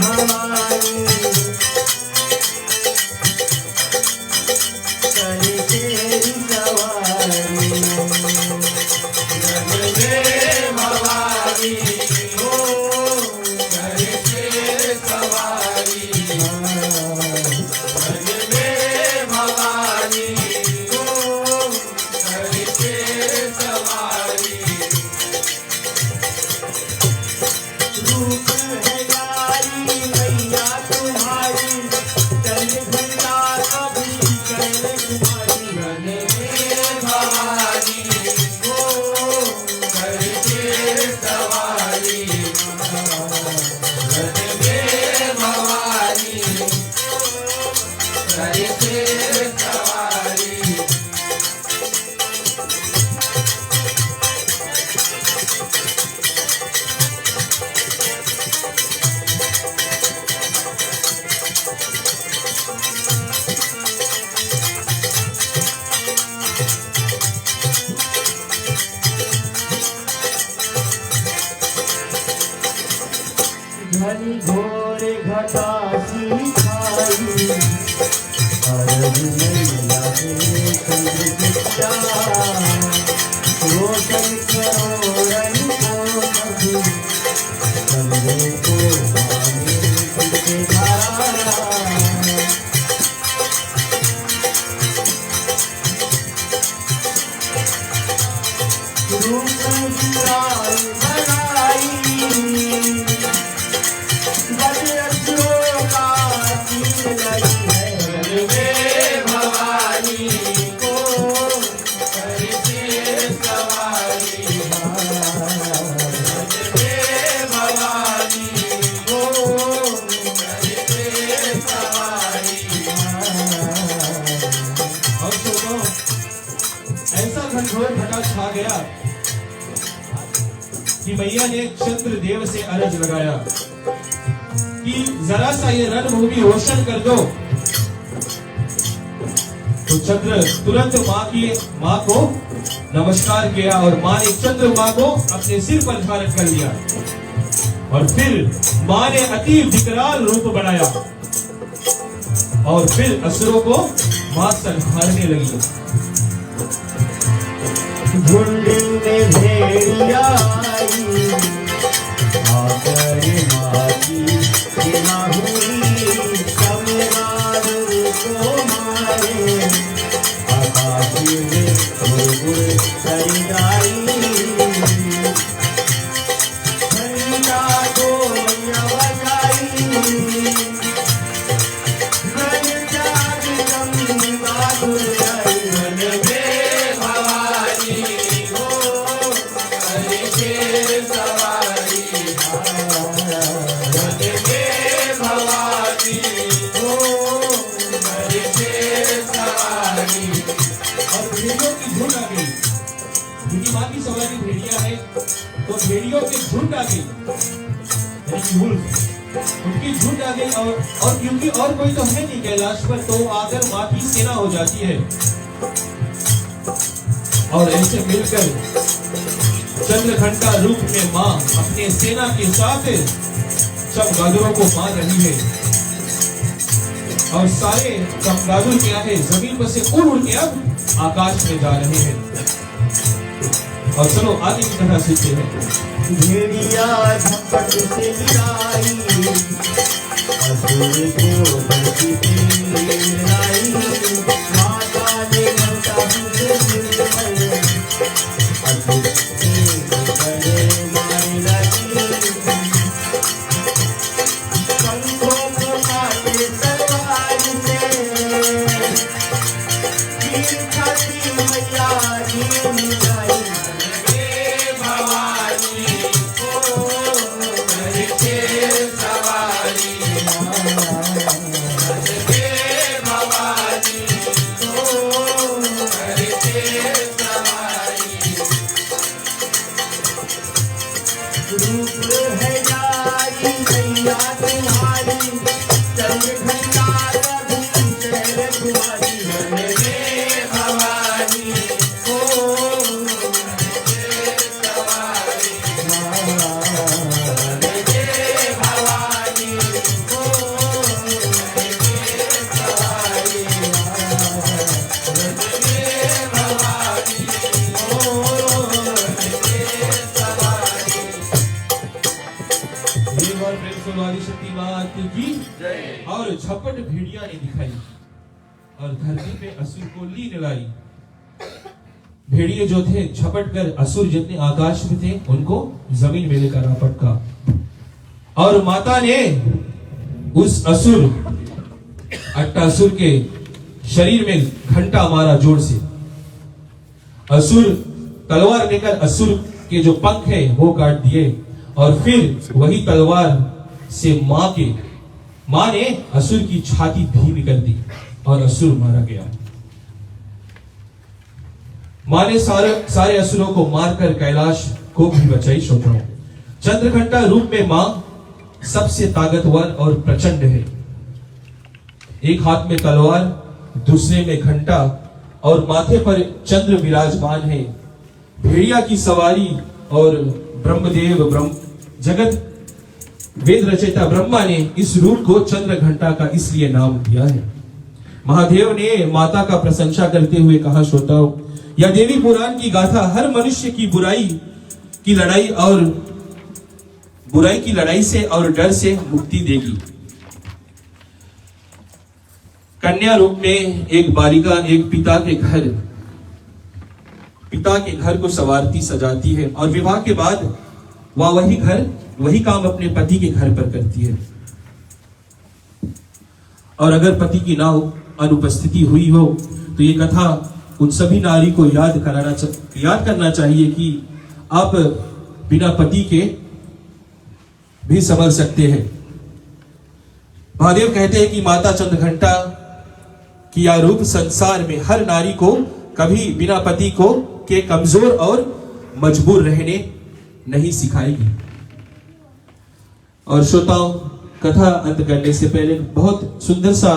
Speaker 2: भवानी चले तेरी सवारी, रंग में भवानी हो चले तेरी सवारी, रंग में भवानी हो चले तेरी सवारी। रूप है नारी मैया तुम्हारी, चंद्र घंटा कभी शैल कुमारी, रंग में भवानी हो चले तेरी सवारी, रंग में भवानी चले तेरी सवारी। घनी घोर घटा सी छाई, अरब मैया के चंद्र घटा, रोशन करो रंग को मधु, चंद्र को माने तुझे धारा। रूप विराय बनाई, भवानी को सवारी, भवानी को सवारी।
Speaker 1: और सुनो, ऐसा घनघोर घटा छा गया कि मैया ने चंद्र देव से अर्ज लगाया कि जरा सा ये रणभूमि रोशन कर दो। तो चंद्र तुरंत माँ को नमस्कार किया और माँ ने चंद्रमा को अपने सिर पर धारण कर लिया और फिर माँ ने अति विकराल रूप बनाया और फिर असुरों को माँ संहारने लगी।
Speaker 2: झुंड में भेड़िया आई, आकर माती सेना हुई, समरार को मारी,
Speaker 1: गई, यानी कि वुल्फ, उनकी झुंड आ गई। और क्योंकि और कोई तो है नहीं कैलाश पर, तो आकर माँ की सेना हो जाती है और ऐसे मिलकर चंद्रघंटा रूप में माँ अपने सेना के साथ चमगादुरों को मार रही है। और सारे चमगादुर क्या है, जमीन पर से उड़ उड़ के अब आकाश में जा रहे हैं। और चलो आगे की तरह सीखते हैं।
Speaker 2: भेड़िया झपट से गिराई, असुर को धरती पे गिराई। माता ने घंटा से निर्मल, असुर के बड़े मारे लगी। शंखों को काटे तलवार से, वीर खाती मैया जी मिलाई।
Speaker 1: और झपट भेड़िया ने दिखाई और धरती पे असुर को लीन लाई। भेड़िए जो थे झपट कर असुर जितने आकाश में थे उनको जमीन में लेकर आ पटका। और माता ने उस असुर अट्टासुर के शरीर में घंटा मारा जोर से। असुर तलवार लेकर असुर के जो पंख है वो काट दिए और फिर वही तलवार से मां ने असुर की छाती भीनी कर दी और असुर मारा गया। मां ने सारे असुरों को मारकर कैलाश को भी बचाई। श्रोताओं, चंद्रघंटा रूप में मां सबसे ताकतवर और प्रचंड है। एक हाथ में तलवार, दूसरे में घंटा और माथे पर चंद्र विराजमान है। भेड़िया की सवारी और ब्रह्मदेव जगत वेद रचयिता ब्रह्मा ने इस रूप को चंद्र घंटा का इसलिए नाम दिया है। महादेव ने माता का प्रशंसा करते हुए कहा, श्रोताओं, यह देवी पुराण की गाथा हर मनुष्य की बुराई की लड़ाई से और डर से मुक्ति देगी। कन्या रूप में एक बालिका एक पिता के घर को संवारती सजाती है और विवाह के बाद वह वही काम अपने पति के घर पर करती है। और अगर पति की अनुपस्थिति हुई हो तो ये कथा उन सभी नारी को याद करना चाहिए कि आप बिना पति के भी संभल सकते हैं। महादेव कहते हैं कि माता चंद्रघंटा की यह रूप संसार में हर नारी को कभी बिना पति को के कमजोर और मजबूर रहने नहीं सिखाएगी। और श्रोताओं, कथा अंत करने से पहले बहुत सुंदर सा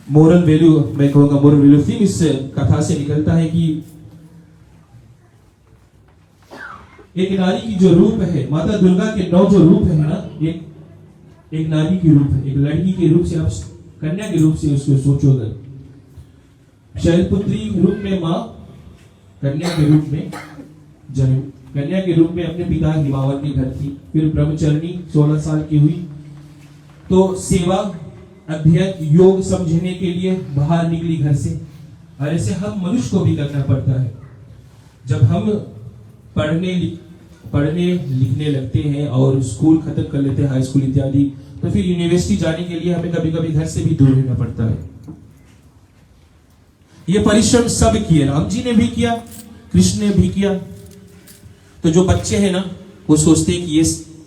Speaker 1: मोरल वैल्यू, मैं कहूंगा मोरल वैल्यू थीम इस कथा से निकलता है कि एक नारी की जो रूप है, माता दुर्गा के 9 जो रूप है ना, एक नारी की रूप है, एक लड़की के रूप से, आप कन्या के रूप से उसको सोचो। अगर शैलपुत्री रूप में मां कन्या के रूप में जन्म, कन्या के रूप में अपने पिता हिमावत के घर थी, फिर ब्रह्मचर्णी 16 साल की हुई तो सेवा, अध्ययन, योग समझने के लिए बाहर निकली घर से। और ऐसे हम मनुष्य को भी करना पड़ता है। जब हम पढ़ने लिखने लगते हैं और स्कूल खत्म कर लेते हैं, हाई स्कूल इत्यादि, तो फिर यूनिवर्सिटी जाने के लिए हमें कभी कभी घर से भी दूर रहना पड़ता है। ये परिश्रम सब किए, राम जी ने भी किया, कृष्ण ने भी किया। तो जो बच्चे हैं ना, वो सोचते हैं कि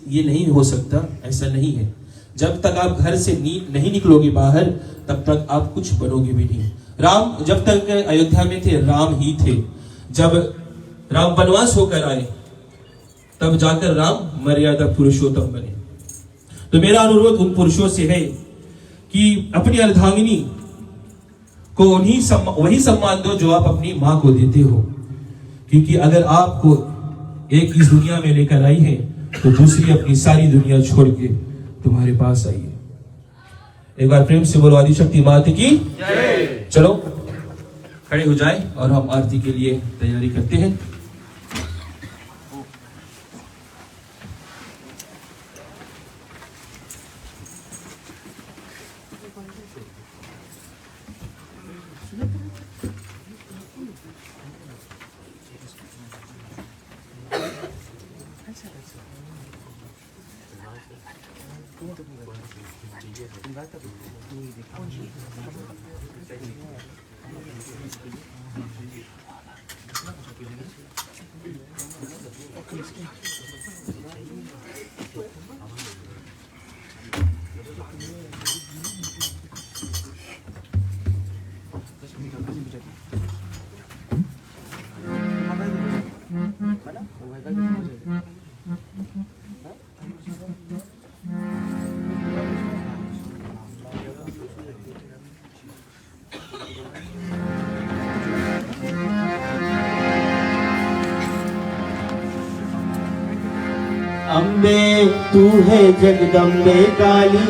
Speaker 1: ये नहीं हो सकता, ऐसा नहीं है। जब तक आप घर से नहीं निकलोगे बाहर, तब तक आप कुछ बनोगे भी नहीं। राम जब तक अयोध्या में थे, राम ही थे। जब राम वनवास होकर आए तब जाकर राम मर्यादा पुरुषोत्तम बने। तो मेरा अनुरोध उन पुरुषों से है कि अपनी अर्धांगिनी को वही सम्मान दो जो आप अपनी मां को देते हो, क्योंकि अगर आपको एक इस दुनिया में लेकर आई है तो दूसरी अपनी सारी दुनिया छोड़ के तुम्हारे पास आई है। एक बार प्रेम से बोलो आदिशक्ति माता की जय। चलो खड़े हो जाए और हम आरती के लिए तैयारी करते हैं।
Speaker 2: अम्बे तू है जगदम्बे काली,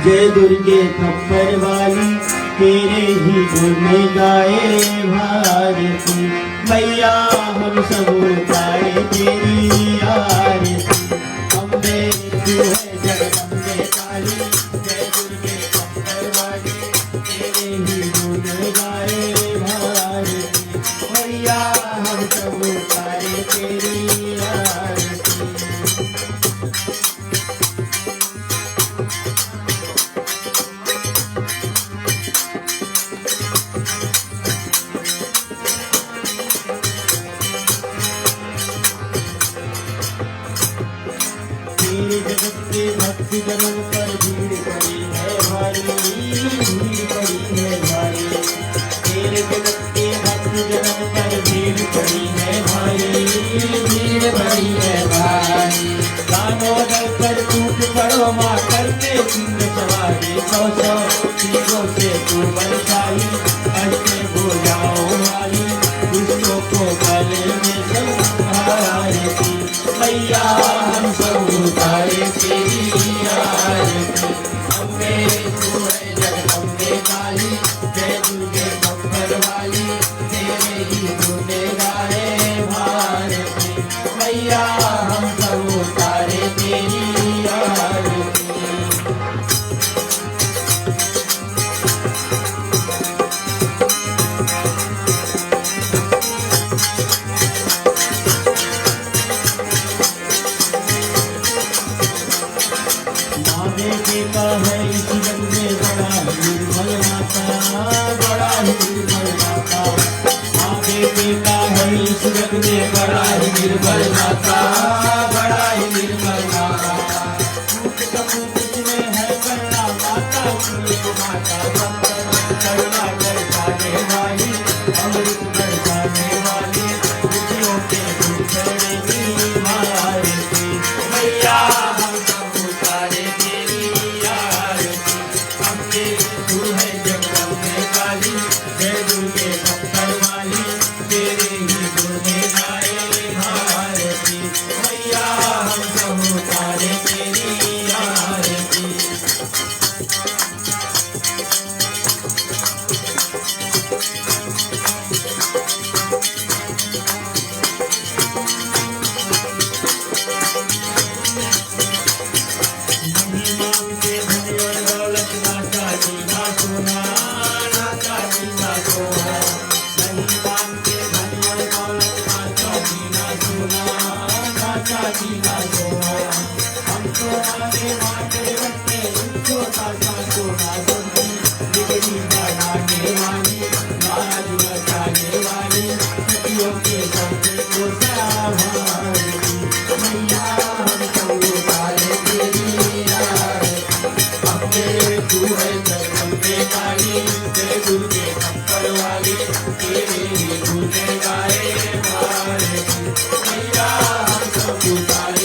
Speaker 2: जय दुर्गे खप्पर वाली, तेरे ही गुण में गाए भारती। मैया हम सब गाए तेरी आरती। अम्बे तू है जगदम्बे काली, जय दुर्गे खप्पर वाली, तेरे ही गुण में गाए भारती। मैया हम सब गाए तेरी आरती। तेरे जगत के भक्ति जनन पर भीड़ पड़ी है भारी, भीड़ पड़ी है भारी। तेरे जगत के भक्ति जनन पर भीड़ पड़ी है भारी, भीड़ पड़ी है भारी। दामोदर पर टूट पड़ो माँ करके सिंह सवारी, सौ सौ तीरों से तू बरसाई, अष्ट भुजाओं वाली, दुष्टों को गले में संहारती। मैया हम सब उतारे तेरी आरती। अम्बे तू है जगदम्बे काली, जय दुर्गे खप्पर वाली, तेरे ही गुण गाए भारती। मैया हम सब उतारे तेरी आरती। का है इस जग में बड़ा निर्मल माता, बड़ा निर्मल माता। आगे बेटा है इस जग में बड़ा निर्मल माता, बड़ा निर्मल माता। कूट कपूट में है करुणा माता की माता, करुणा बरसाने वाली, अमृत बरसाने वाली, दुखियों के दुख हरने वाली। मैया हम सब उतारे तेरी आरती। अम्बे तू है जगदम्बे काली, जय दुर्गे खप्पर वाली, तेरे ही गुण गाए भारती। मैया हम सब उतारे तेरी आरती। नहीं मांगते धन और दौलत, ना चांदी ना सोना, ना चांदी ना सोना। नहीं मांगते धन और दौलत, ना चांदी ना सोना, ना चांदी ना सोना। हम तो आगे मांगे बच्चे छोटा सा सोना सोनी, बिगड़ी बनाने वाली, राज बचाने वाली, सतियों के सपने को संभालती। मैया हम सब उतारे तेरी आरती। अम्बे तू है जगदम्बे काली, जय दुर्गे खप्पर वाली, तेरे ही गुण गाए भारती। मैया हम सब उतारे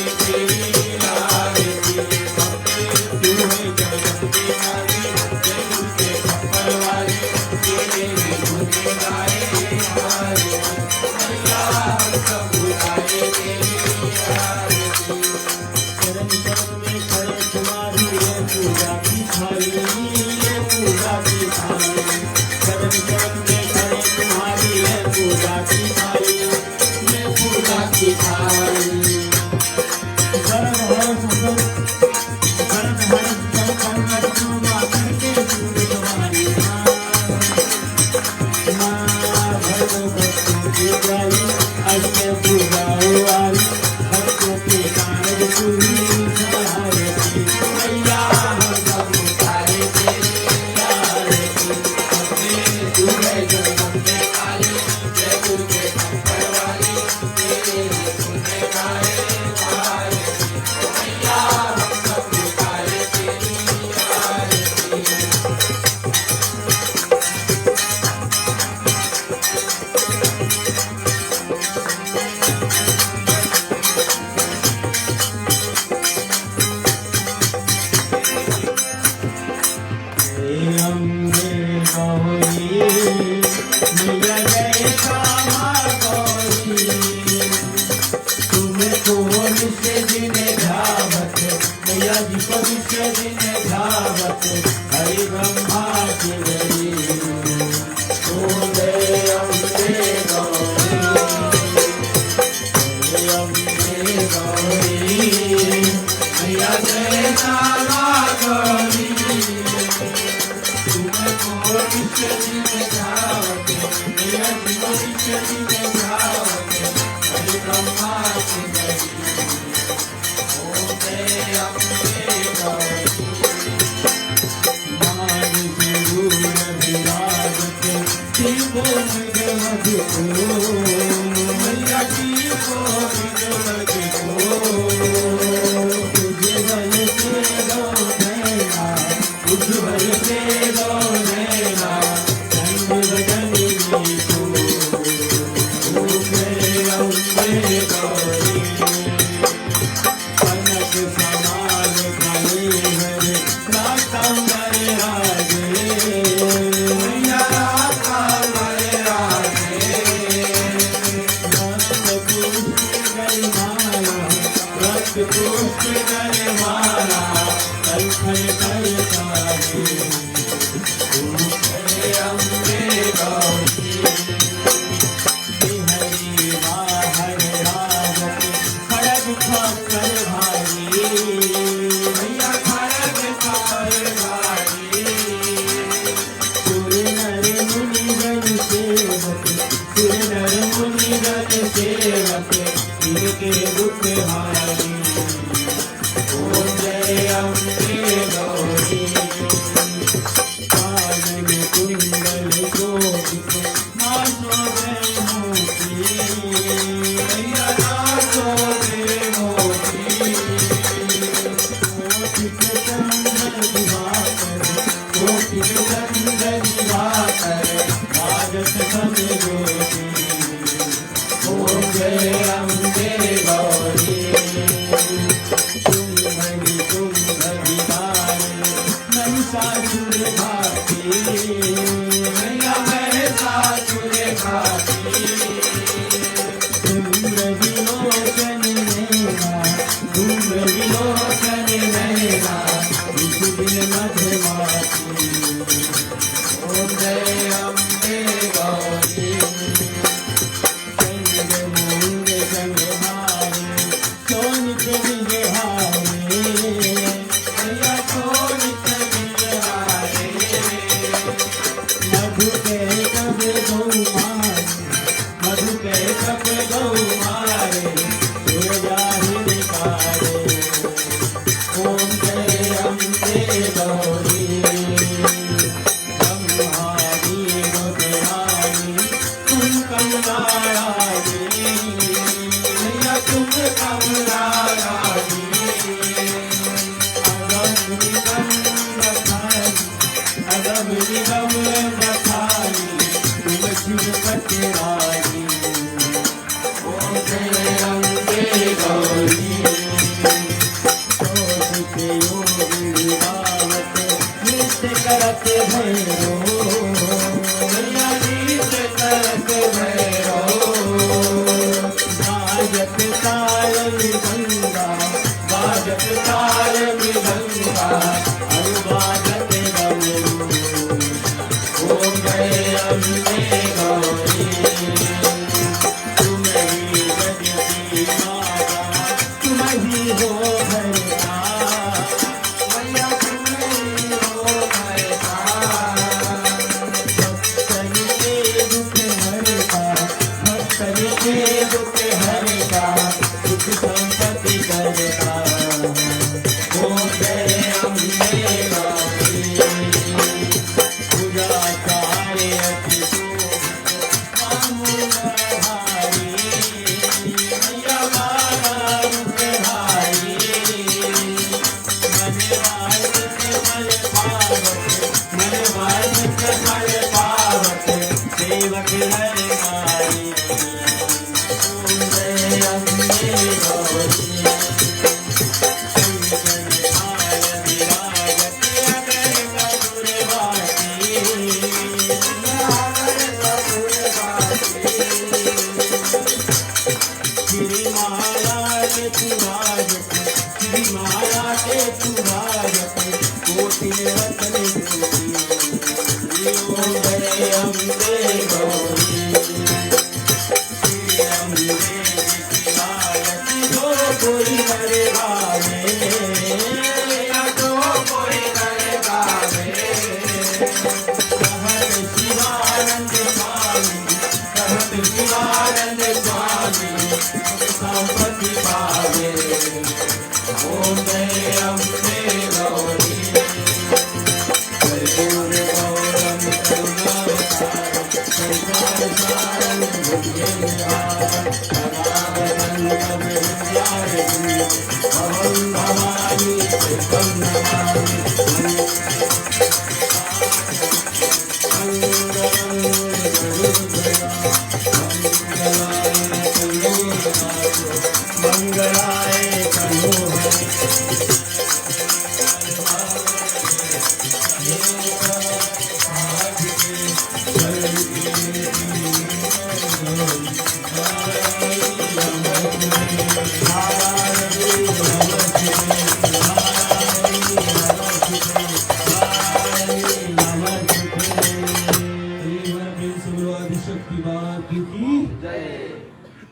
Speaker 2: तुम्हारी हो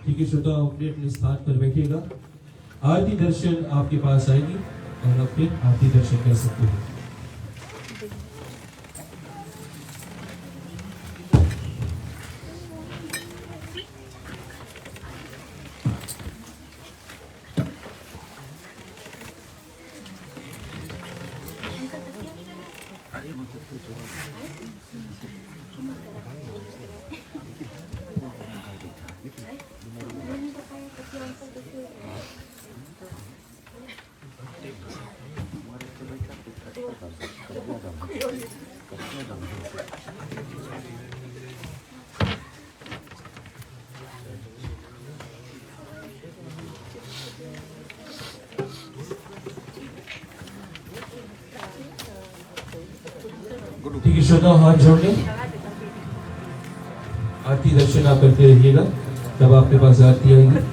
Speaker 1: ठीक है श्रोता, अपने अपने स्थान पर बैठिएगा। आरती दर्शन आपके पास आएगी और अपने आरती दर्शन कर सकते हैं। ठीक है श्रोता, हाथ जोड़ लें। आरती दर्शन आप करते रहिएगा, तब आपके पास आरती आएगी।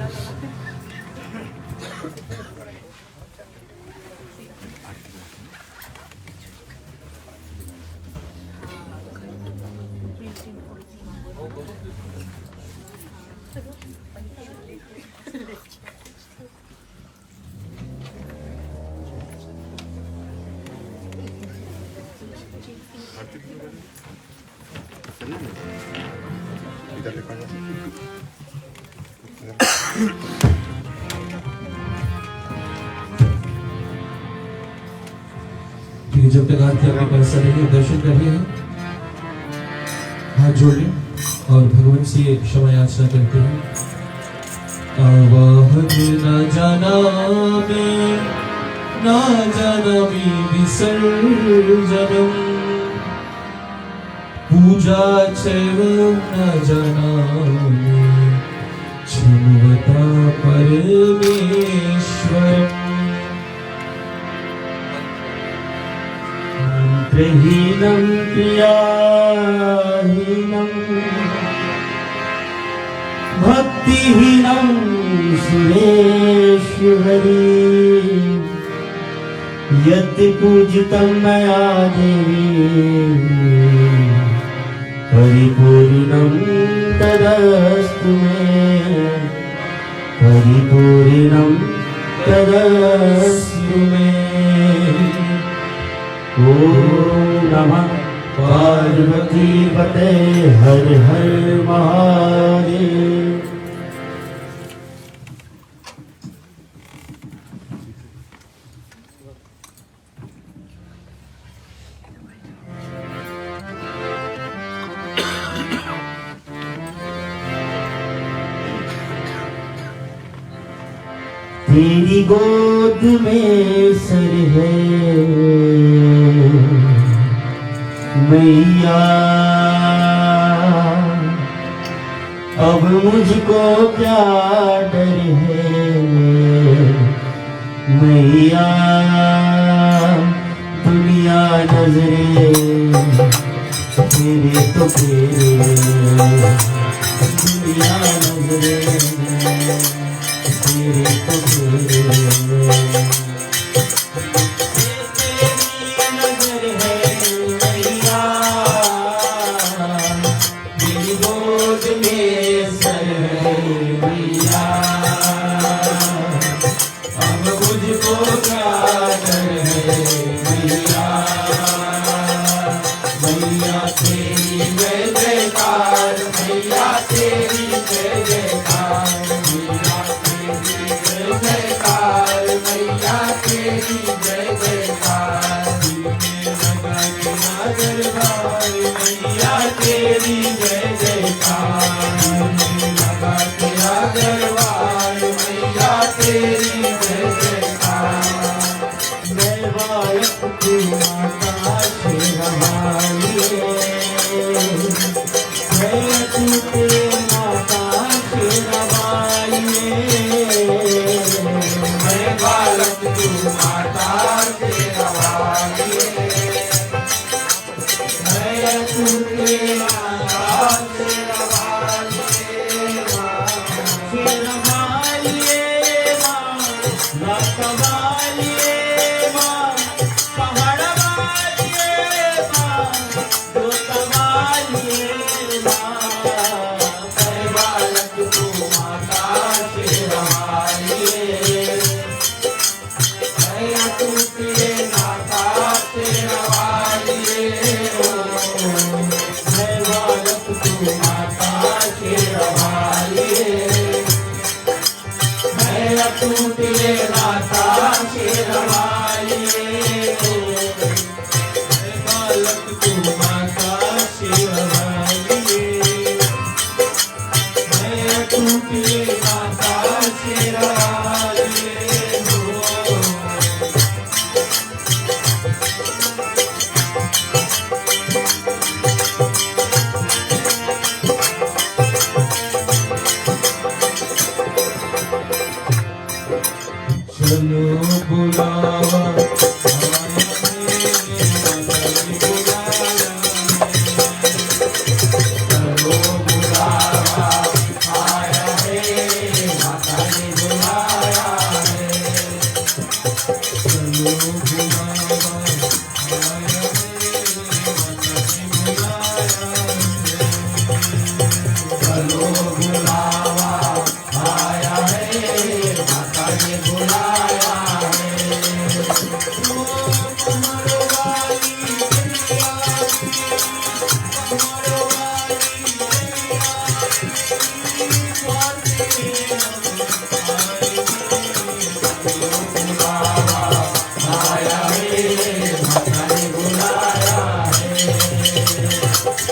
Speaker 1: ठीक है, जब तक आरती आपके पास आ रही है, दर्शन कर रहे हैं, हाथ जोड़ लें और भगवान से क्षमा याचना करते हैं। आवाहन न जाना मैं, ना जाना मी विसर्जनम, पूजा चैवं न जाना मैं, छिन्वता परमेश्वरम्।
Speaker 2: मंत्रहीनं क्रियाहीनं भक्तिहीनं सुरेश्वरी, यत् पूजितं मया देवी परिपूर्णं तदस्तु मे, परिपूर्णं तदस्तु मे। ओम नमः पार्वती पते हर हर महादेव। तेरी गोद में सर है मैया, अब मुझको क्या डर है, मैया दुनिया नजरे तेरे तो तेरे, दुनिया नजरे तेरे तो तेरे। तेरी नजर है मैया, मेरी गोद में सर है मैया, अब मुझको क्या डर है मैया। मैया तेरी जय जयकार, मैया तेरी जय जयकार, मैया तेरी जय जयकार, मैया तेरी जय जयकार। दरबार मैया तेरी जय जयकार, लगा तेरा दरबार मैया तेरी जय जयकार। मैं बालक तू माता शेरवाली, मैं तू तेरी माता शेरवाली, मैं बालक तू माता शेरवाली, मैं तू तेरी माता शेरवाली, शेरवाली माँ लखवाली माँ पहाड़वाली माँ जोतवाली माँ, मैं बालक तू माता शेरवाली, मैं तू तेरी माता शेरवाली, मैं बालक तू माता शेरवाली, मैं तू तेरे माता शेरवाली, मैं बालक तू माता शेरवाली, मैं तू तेरे माता शेरवाली। चलो बुलावा आया मेरे माता ने बुलाया, चलो बुलावा आया है माता ने बुलाया है, चलो बुलावा आया मेरे माता ने बुलाया है, चलो बुलावा आया है माता ने बुलाया है। कमर वाली मैया, कमर वाली मैया, आया है माता ने बुलाया है,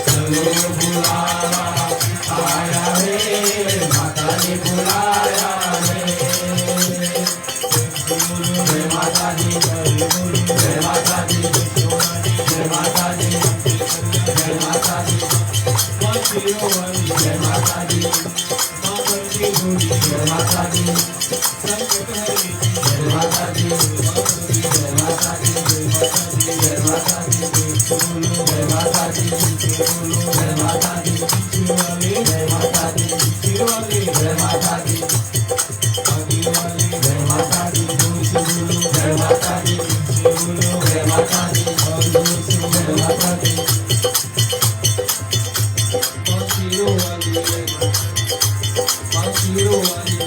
Speaker 2: चलो बुलावा आया है माता ने बुलाया है। जय माता दी, जय माता दी, जय माता दी, जय माता दी, जय माता दी, जय माता दी, जय माता दी, जय माता दी, जय माता दी, जय माता दी, जय माता दी, जय माता दी, जय माता दी, आगे वाली जय माता दी, जय माता दी, जय माता दी, जय माता दी, बांसुरी वाली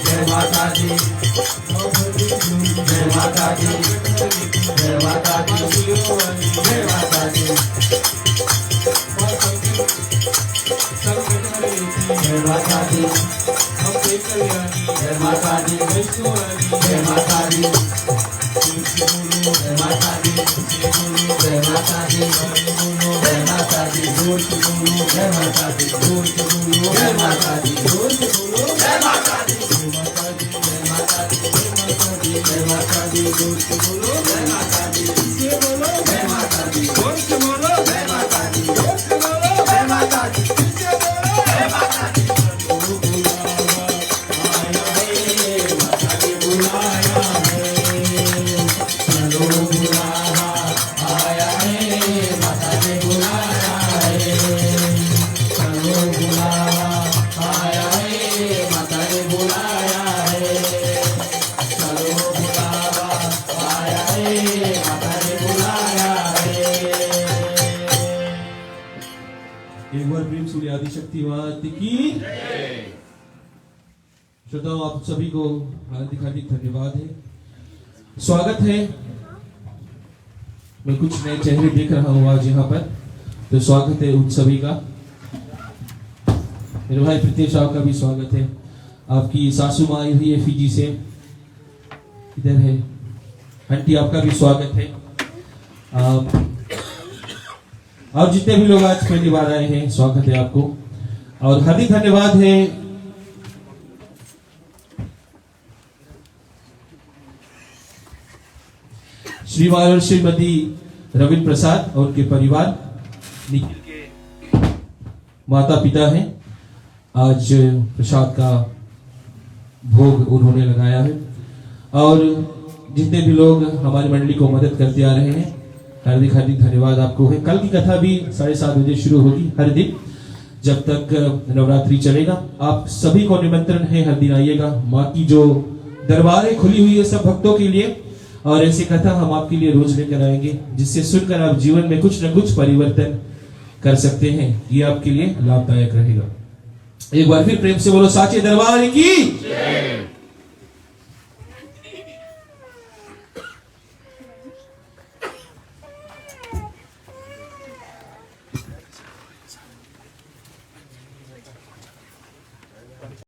Speaker 2: जय माता दी, जय माता दी, जय माता दी, जय माता दी, जय माता दी, जय माता दी, जय माता दी, जय माता दी, जय माता दी, जय माता दी, जोर से बोलो जय माता दी, जोर से बोलो जय माता दी, जोर से बोलो जय माता दी, जय माता दी, जय माता दी, जय माता दी, जोर से बोलो जय माता दी, से बोलो जय माता दी, जोर से बोलो जय माता दी, जोर से बोलो जय माता दी, से बोलो जय माता दी। बुलावा आया है माता ने बुलाया है,
Speaker 1: शक्तिवाद की। श्रोताओं, आप सभी को हार्दिक हार्दिक धन्यवाद है, स्वागत है। मैं कुछ नए चेहरे देख रहा हूँ आज यहाँ पर, तो स्वागत है उन सभी का। मेरे भाई प्रीतेश साहब का भी स्वागत है। आपकी सासू माँ आई हुई है फिजी से, इधर है आंटी, आपका भी स्वागत है। आप जितने भी लोग आज पहली बार आए हैं, स्वागत है आपको और हार्दिक धन्यवाद है श्रीमान और श्रीमती रविंद्र प्रसाद और उनके परिवार, निखिल के माता पिता हैं। आज प्रसाद का भोग उन्होंने लगाया है और जितने भी लोग हमारी मंडली को मदद करते आ रहे हैं, हार्दिक हार्दिक धन्यवाद आपको है। कल की कथा भी 7:30 बजे शुरू होगी हर दिन जब तक नवरात्रि चलेगा। आप सभी को निमंत्रण है, हर दिन आइएगा। माँ की जो दरबार है खुली हुई है सब भक्तों के लिए और ऐसी कथा हम आपके लिए रोज लेकर आएंगे, जिससे सुनकर आप जीवन में कुछ न कुछ परिवर्तन कर सकते हैं। ये आपके लिए लाभदायक रहेगा। एक बार फिर प्रेम से बोलो साचे दरबार की।